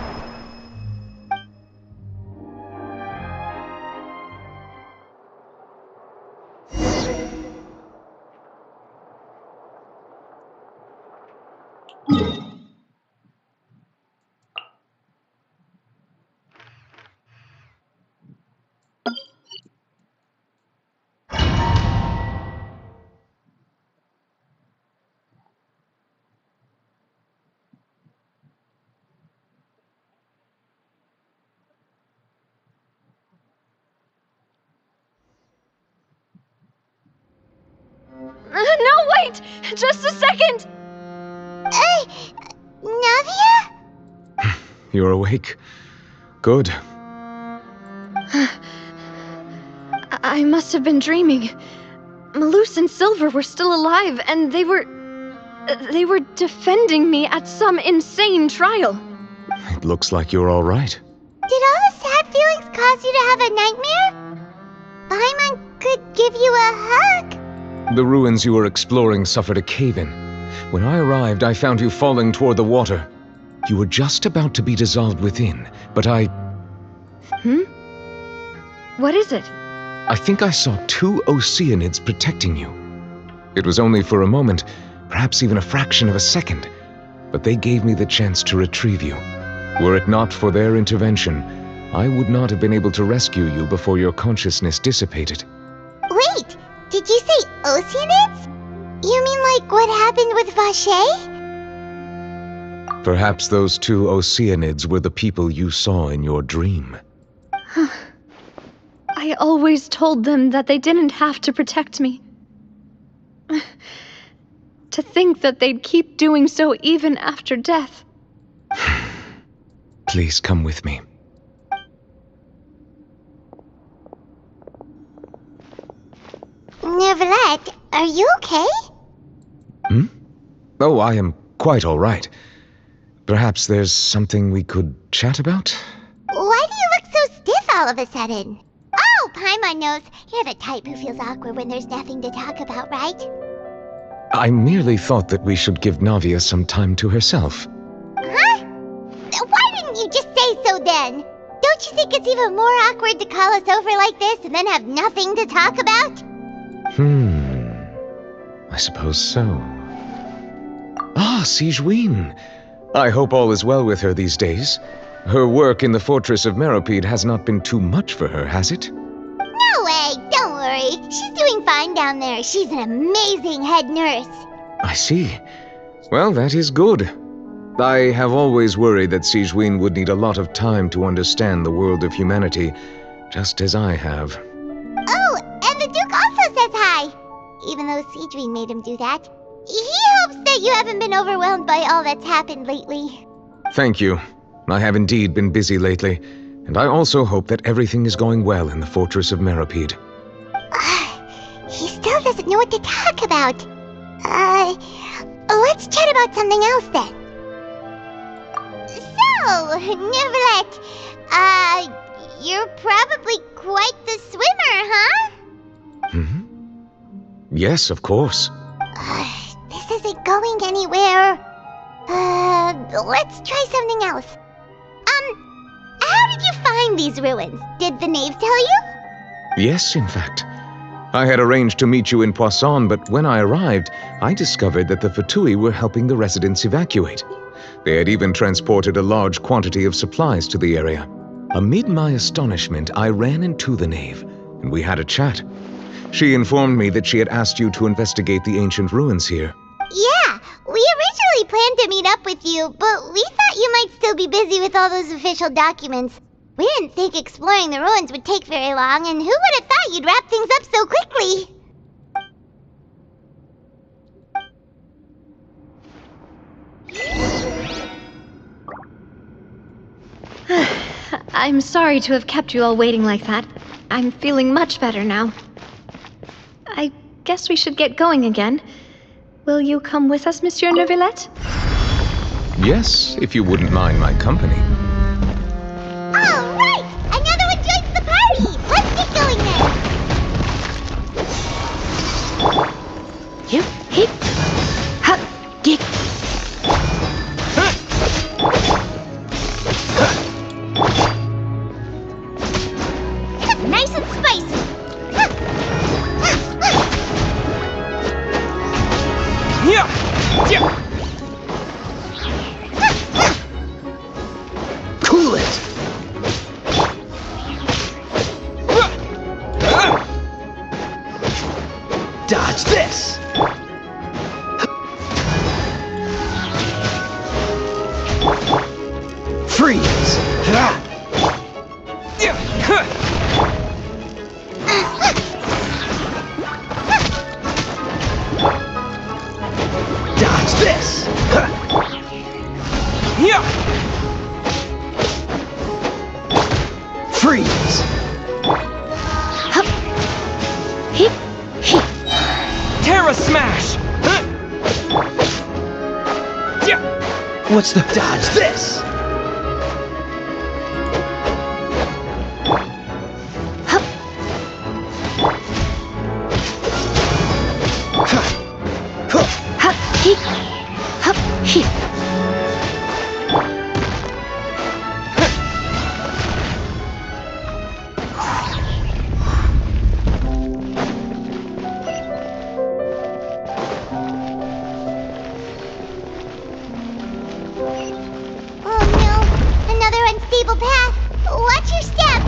No, wait! Just a second! Navia? You're awake. Good. I must have been dreaming. Malus and Silver were still alive, and they were defending me at some insane trial. It looks like you're all right. Did all the sad feelings cause you to have a nightmare? Paimon could give you a hug. The ruins you were exploring suffered a cave-in. When I arrived, I found you falling toward the water. You were just about to be dissolved within, but I What is it? I think I saw 2 Oceanids protecting you. It was only for a moment, perhaps even a fraction of a second, but they gave me the chance to retrieve you. Were it not for their intervention, I would not have been able to rescue you before your consciousness dissipated. Wait, did you say Oceanids? You mean like what happened with Vache? Perhaps those 2 Oceanids were the people you saw in your dream. I always told them that they didn't have to protect me. To think that they'd keep doing so even after death. Please come with me. Neverlet, are you okay? Oh, I am quite all right. Perhaps there's something we could chat about? Why do you look so stiff all of a sudden? Oh, Paimon knows. You're the type who feels awkward when there's nothing to talk about, right? I merely thought that we should give Navia some time to herself. Huh? Why didn't you just say so then? Don't you think it's even more awkward to call us over like this and then have nothing to talk about? I suppose so. Ah, Sigewinne. I hope all is well with her these days. Her work in the Fortress of Meropide has not been too much for her, has it? No way, don't worry. She's doing fine down there. She's an amazing head nurse. I see. Well, that is good. I have always worried that Sigewinne would need a lot of time to understand the world of humanity, just as I have. Oh, and the Duke also says hi. Even though Sigewinne made him do that. He hopes that you haven't been overwhelmed by all that's happened lately. Thank you. I have indeed been busy lately, and I also hope that everything is going well in the Fortress of Meropide. He still doesn't know what to talk about. Let's chat about something else then. So, Neverlet, you're probably quite the swimmer, huh? Yes, of course. This isn't going anywhere. Let's try something else. How did you find these ruins? Did the knave tell you? Yes, in fact. I had arranged to meet you in Poisson, but when I arrived, I discovered that the Fatui were helping the residents evacuate. They had even transported a large quantity of supplies to the area. Amid my astonishment, I ran into the knave, and we had a chat. She informed me that she had asked you to investigate the ancient ruins here. Yeah, we originally planned to meet up with you, but we thought you might still be busy with all those official documents. We didn't think exploring the ruins would take very long, and who would have thought you'd wrap things up so quickly? I'm sorry to have kept you all waiting like that. I'm feeling much better now. I guess we should get going again. Will you come with us, Monsieur Neuvillette? Yes, if you wouldn't mind my company. All right! Another one joins the party! Let's get going then! You, hip, hop, dick. Nice and spicy! Cool it! Dodge this! Freeze! Dodge this! Freeze! Hip, hip. Terra Smash! What's the dodge this? Hop, hip, hop, hip. unusual path. Watch your step.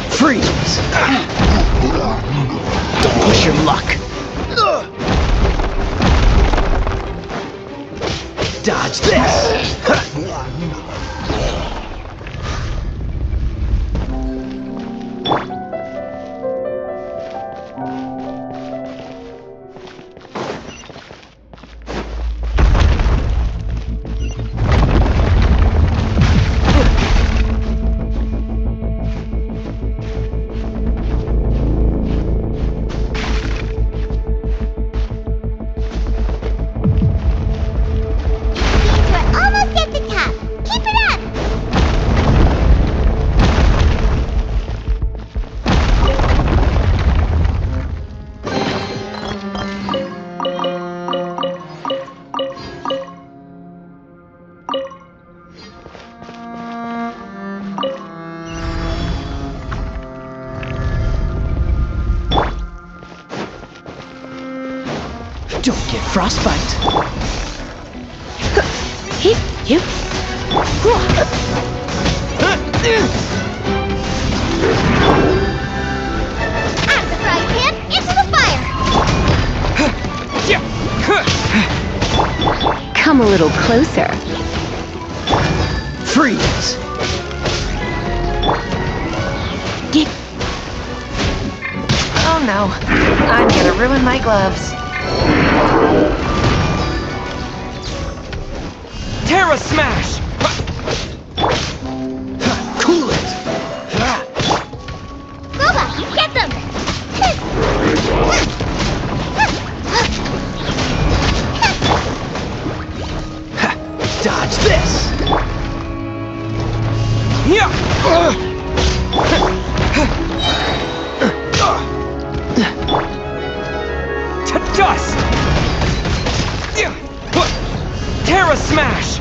Freeze! Don't push your luck. Dodge this! Don't get frostbite. You. Out of the frying pan, into the fire. Come a little closer. Freeze! Oh no, I'm gonna ruin my gloves. Terra Smash! Cool it! Boba, get them! dodge this! To dust! Terra Smash!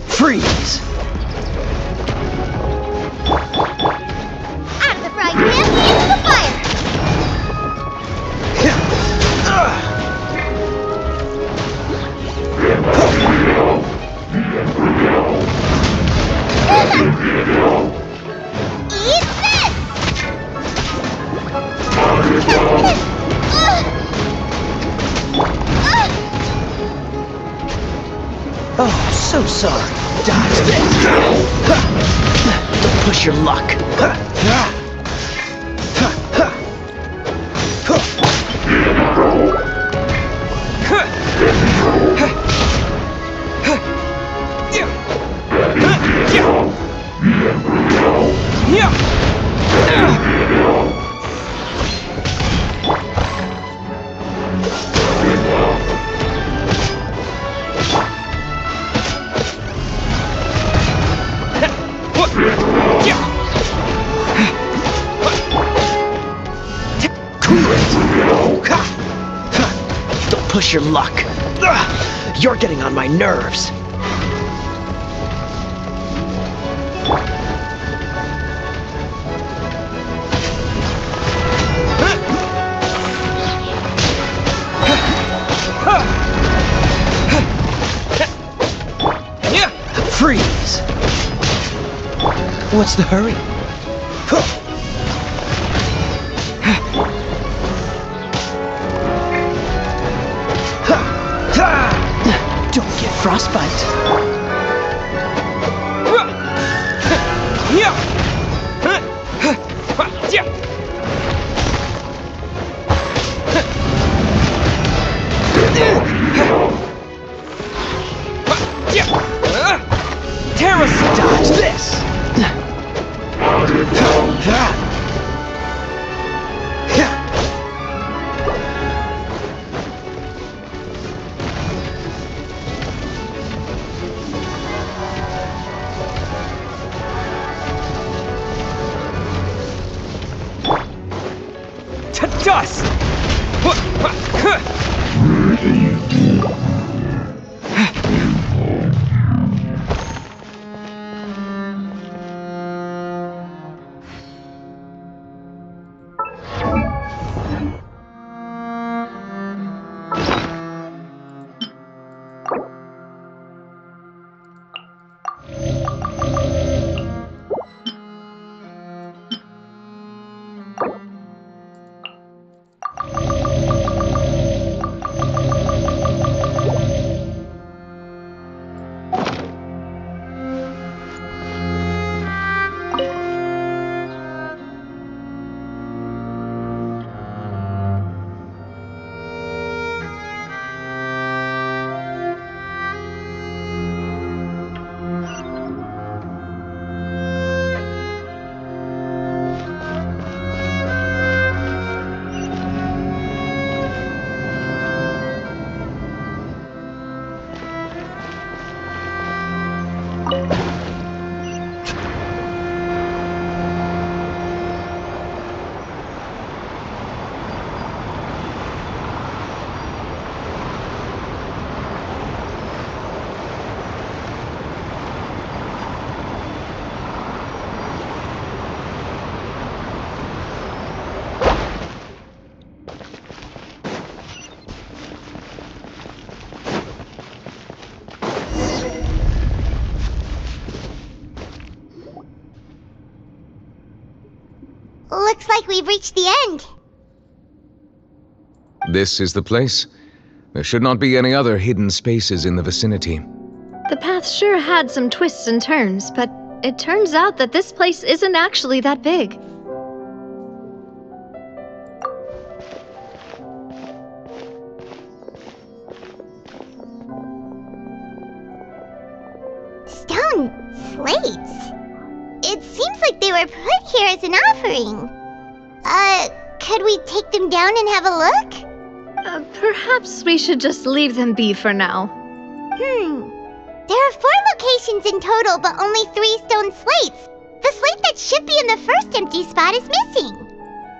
Freeze! Out of the frying pan, into the fire! Eat this! Oh, so sorry. Dodge this! Don't push your luck. Don't push your luck. You're getting on my nerves. Freeze! What's the hurry? Don't get frostbite. Terra Smash! Dodge this! To dust! Looks like we've reached the end. This is the place. There should not be any other hidden spaces in the vicinity. The path sure had some twists and turns, but it turns out that this place isn't actually that big. Stone slates? It seems like they were put here as an offering. Could we take them down and have a look? Perhaps we should just leave them be for now. There are 4 locations in total, but only 3 stone slates. The slate that should be in the first empty spot is missing.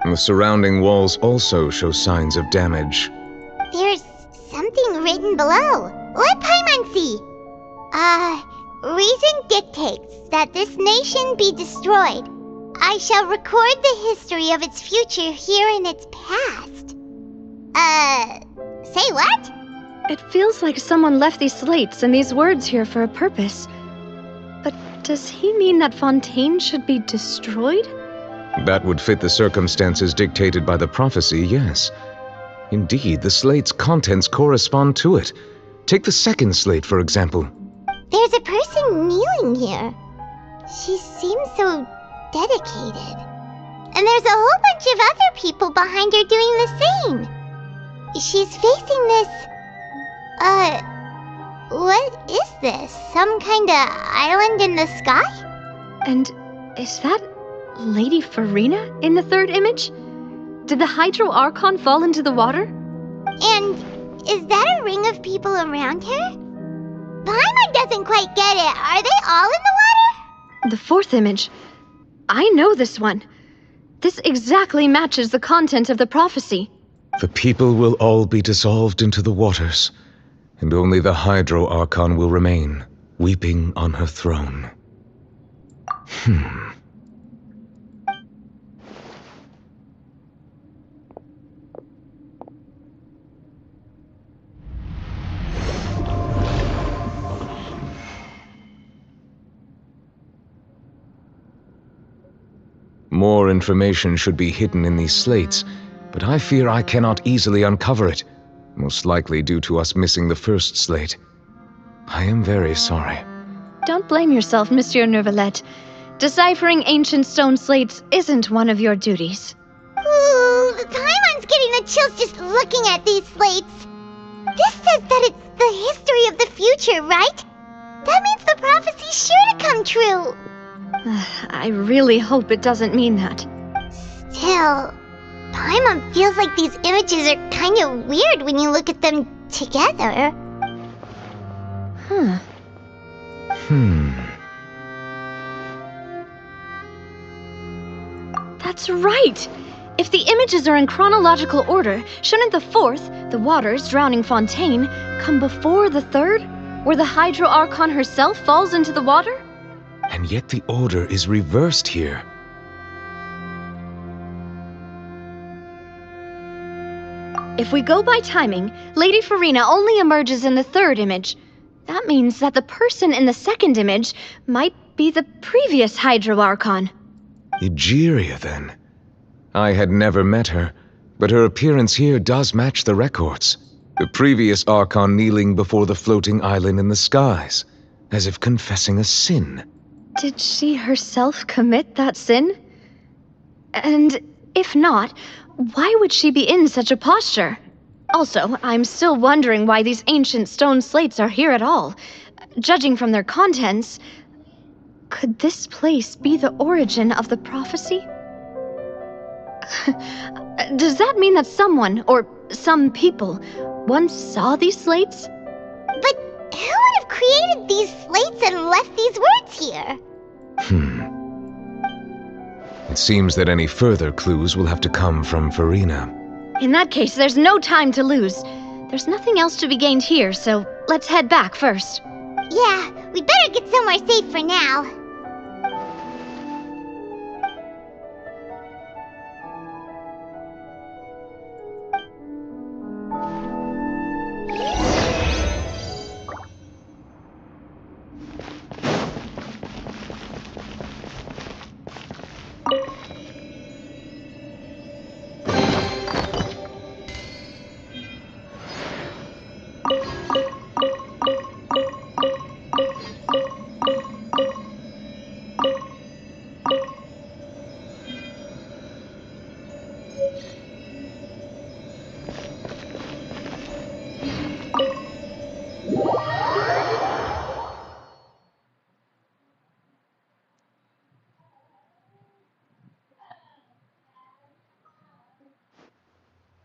The surrounding walls also show signs of damage. There's something written below. Let Paimon see. Reason dictates that this nation be destroyed. I shall record the history of its future here in its past. Say what? It feels like someone left these slates and these words here for a purpose. But does he mean that Fontaine should be destroyed? That would fit the circumstances dictated by the prophecy, yes. Indeed, the slate's contents correspond to it. Take the second slate, for example. There's a person kneeling here. She seems so dedicated. And there's a whole bunch of other people behind her doing the same. She's facing this... what is this? Some kind of island in the sky? And is that Lady Farina in the third image? Did the Hydro Archon fall into the water? And is that a ring of people around her? Paimon doesn't quite get it. Are they all in the water? The fourth image. I know this one. This exactly matches the content of the prophecy. The people will all be dissolved into the waters, and only the Hydro Archon will remain, weeping on her throne. More information should be hidden in these slates, but I fear I cannot easily uncover it, most likely due to us missing the first slate. I am very sorry. Don't blame yourself, Monsieur Neuvillette. Deciphering ancient stone slates isn't one of your duties. Ooh, Paimon's getting the chills just looking at these slates. This says that it's the history of the future, right? That means the prophecy's sure to come true. I really hope it doesn't mean that. Still, Paimon feels like these images are kind of weird when you look at them together. That's right! If the images are in chronological order, shouldn't the fourth, the waters drowning Fontaine, come before the third, where the Hydro Archon herself falls into the water? And yet the order is reversed here. If we go by timing, Lady Farina only emerges in the third image. That means that the person in the second image might be the previous Hydro Archon. Egeria, then. I had never met her, but her appearance here does match the records. The previous Archon kneeling before the floating island in the skies, as if confessing a sin. Did she herself commit that sin? And if not, why would she be in such a posture? Also, I'm still wondering why these ancient stone slates are here at all. Judging from their contents, could this place be the origin of the prophecy? Does that mean that someone, or some people, once saw these slates? But who would have created these slates and left these words here? It seems that any further clues will have to come from Farina. In that case, there's no time to lose. There's nothing else to be gained here, so let's head back first. Yeah, we better get somewhere safe for now.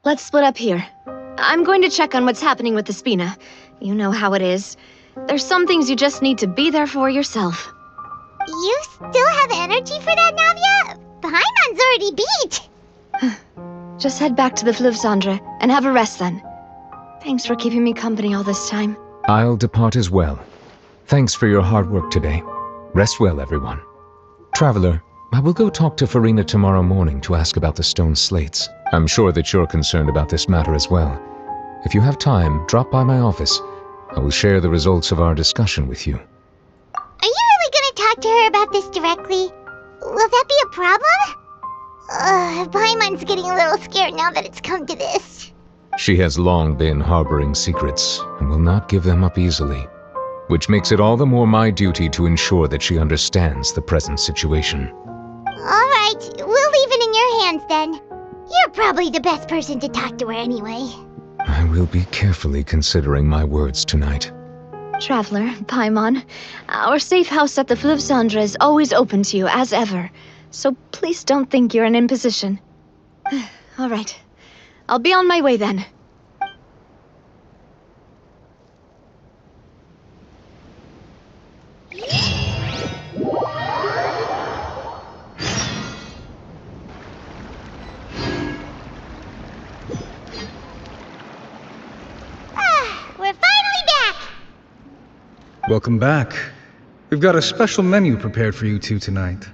Let's split up here. I'm going to check on what's happening with the Spina. You know how it is. There's some things you just need to be there for yourself. You still have energy for that, Navia? Paimon's already beat. Just head back to the Fluvsandre and have a rest then. Thanks for keeping me company all this time. I'll depart as well. Thanks for your hard work today. Rest well, everyone. Traveler, I will go talk to Farina tomorrow morning to ask about the stone slates. I'm sure that you're concerned about this matter as well. If you have time, drop by my office. I will share the results of our discussion with you. Are you really gonna talk to her about this directly? Will that be a problem? Paimon's getting a little scared now that it's come to this. She has long been harboring secrets and will not give them up easily, which makes it all the more my duty to ensure that she understands the present situation. Alright, we'll leave it in your hands then. You're probably the best person to talk to her anyway. I will be carefully considering my words tonight. Traveler, Paimon, our safe house at the Fluvsandre is always open to you as ever, so please don't think you're an imposition. Alright, I'll be on my way then. We're finally back! Welcome back. We've got a special menu prepared for you two tonight.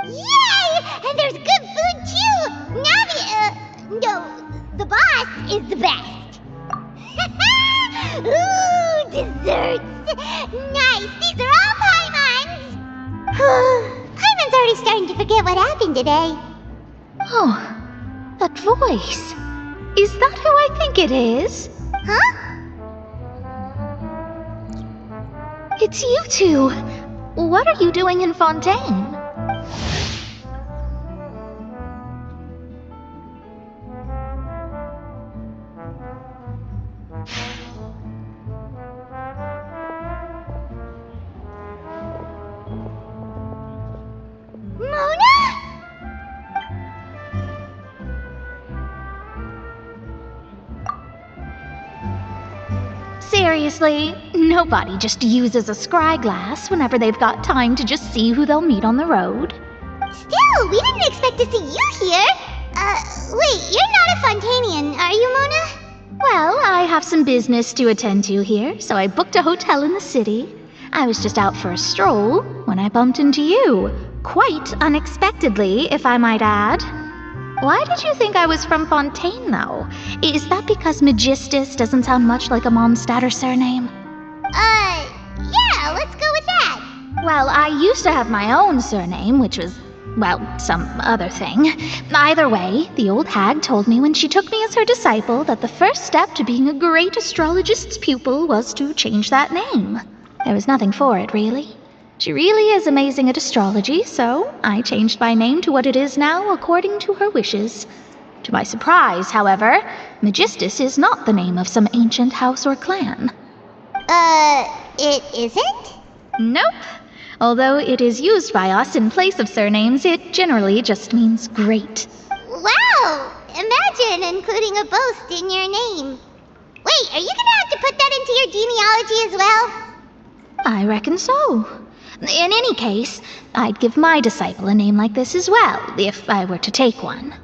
Yay! And there's good food too! No, the boss is the best. Ooh, desserts! Nice, these are all Paimon's! Paimon's already starting to forget what happened today. Oh, that voice. Is that who I think it is? Huh? It's you two. What are you doing in Fontaine? Mona? Seriously, nobody just uses a scry glass whenever they've got time to just see who they'll meet on the road. Still, we didn't expect to see you here. Wait, you're not a Fontanian, are you, Mona? Well, I have some business to attend to here, so I booked a hotel in the city. I was just out for a stroll when I bumped into you. Quite unexpectedly, if I might add. Why did you think I was from Fontaine, though? Is that because Magistus doesn't sound much like a Momstatter surname? Yeah, let's go with that. Well, I used to have my own surname, which was, well, some other thing. Either way, the old hag told me when she took me as her disciple that the first step to being a great astrologist's pupil was to change that name. There was nothing for it, really. She really is amazing at astrology, so I changed my name to what it is now according to her wishes. To my surprise, however, Magistus is not the name of some ancient house or clan. It isn't? Nope. Although it is used by us in place of surnames, it generally just means great. Wow! Imagine including a boast in your name. Wait, are you gonna have to put that into your genealogy as well? I reckon so. In any case, I'd give my disciple a name like this as well, if I were to take one.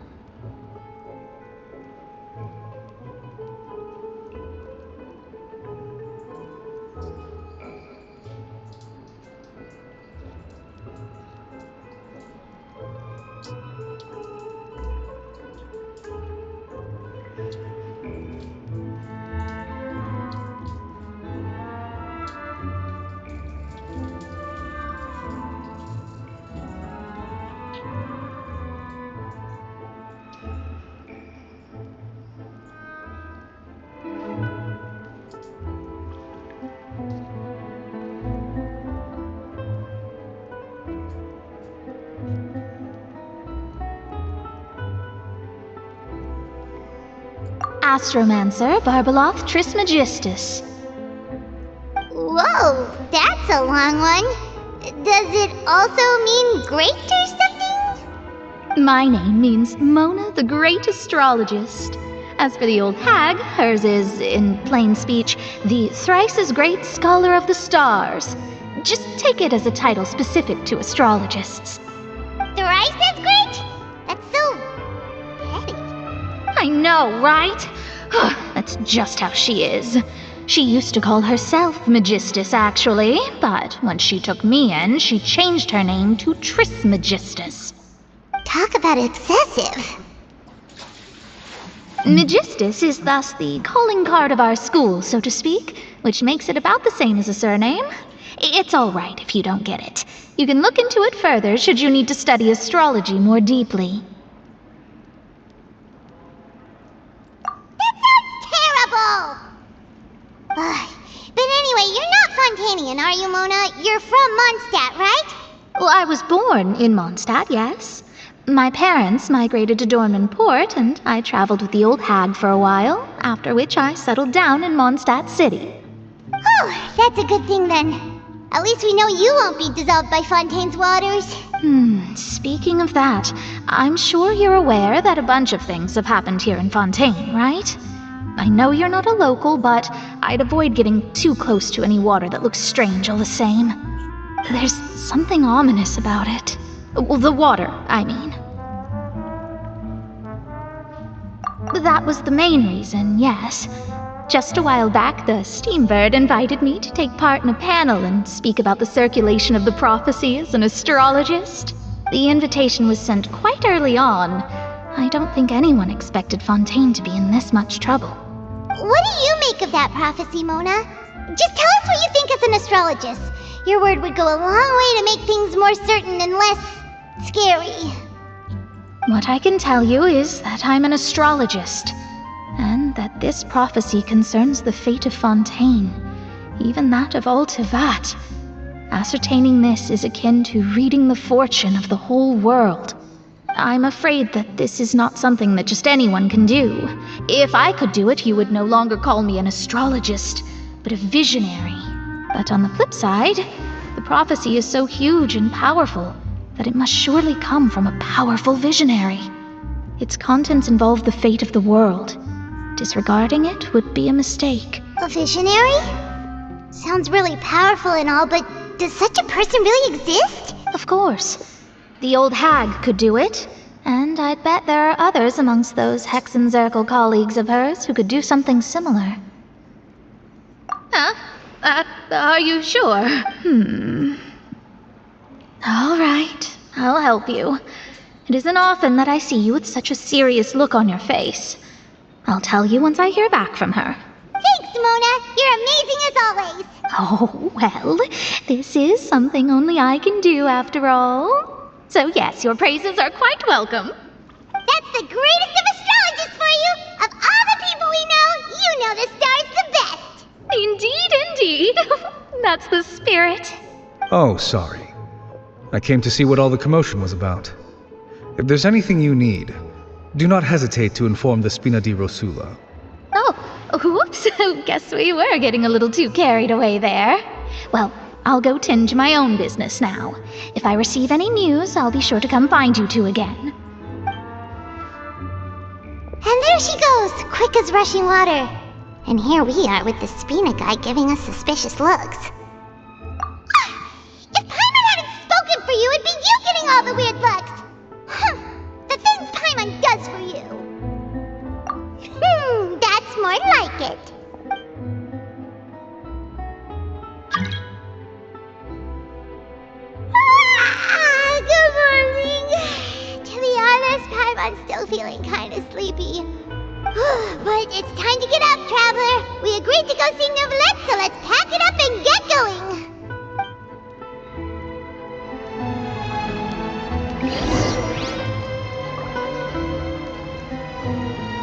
Astromancer Barbeloth Trismegistus. Whoa, that's a long one. Does it also mean great or something? My name means Mona the Great Astrologist. As for the old hag, hers is, in plain speech, the thrice-as-great Scholar of the Stars. Just take it as a title specific to astrologists. Thrice as great? That's so petty. I know, right? That's just how she is. She used to call herself Magistus, actually, but when she took me in, she changed her name to Trismegistus. Talk about excessive. Magistus is thus the calling card of our school, so to speak, which makes it about the same as a surname. It's all right if you don't get it. You can look into it further should you need to study astrology more deeply. Terrible! But anyway, you're not Fontanian, are you, Mona? You're from Mondstadt, right? Well, I was born in Mondstadt, yes. My parents migrated to Dornman Port, and I traveled with the old hag for a while, after which I settled down in Mondstadt City. Oh, that's a good thing then. At least we know you won't be dissolved by Fontaine's waters. Speaking of that, I'm sure you're aware that a bunch of things have happened here in Fontaine, right? I know you're not a local, but I'd avoid getting too close to any water that looks strange all the same. There's something ominous about it. Well, the water, I mean. That was the main reason, yes. Just a while back, the Steambird invited me to take part in a panel and speak about the circulation of the prophecy as an astrologist. The invitation was sent quite early on. I don't think anyone expected Fontaine to be in this much trouble. What do you make of that prophecy, Mona? Just tell us what you think as an astrologist. Your word would go a long way to make things more certain and less scary. What I can tell you is that I'm an astrologist, and that this prophecy concerns the fate of Fontaine, even that of all Tevat. Ascertaining this is akin to reading the fortune of the whole world. I'm afraid that this is not something that just anyone can do. If I could do it, you would no longer call me an astrologist, but a visionary. But on the flip side, the prophecy is so huge and powerful that it must surely come from a powerful visionary. Its contents involve the fate of the world. Disregarding it would be a mistake. A visionary? Sounds really powerful and all, but does such a person really exist? Of course. The old hag could do it, and I'd bet there are others amongst those Hexenzirkel colleagues of hers who could do something similar. Are you sure? All right, I'll help you. It isn't often that I see you with such a serious look on your face. I'll tell you once I hear back from her. Thanks, Mona. You're amazing as always. Oh, well, this is something only I can do after all. So yes, your praises are quite welcome. That's the greatest of astrologists for you! Of all the people we know, you know the star's the best! Indeed, indeed. That's the spirit. Oh, sorry. I came to see what all the commotion was about. If there's anything you need, do not hesitate to inform the Spina di Rosula. Oh, whoops. Guess we were getting a little too carried away there. Well, I'll go tend to my own business now. If I receive any news, I'll be sure to come find you two again. And there she goes, quick as rushing water. And here we are with the Spina guy giving us suspicious looks. If Paimon hadn't spoken for you, it'd be you getting all the weird looks. The things Paimon does for you. That's more like it. Good morning. To be honest, Paimon's still feeling kind of sleepy. But it's time to get up, traveler. We agreed to go see Neuvillette, so let's pack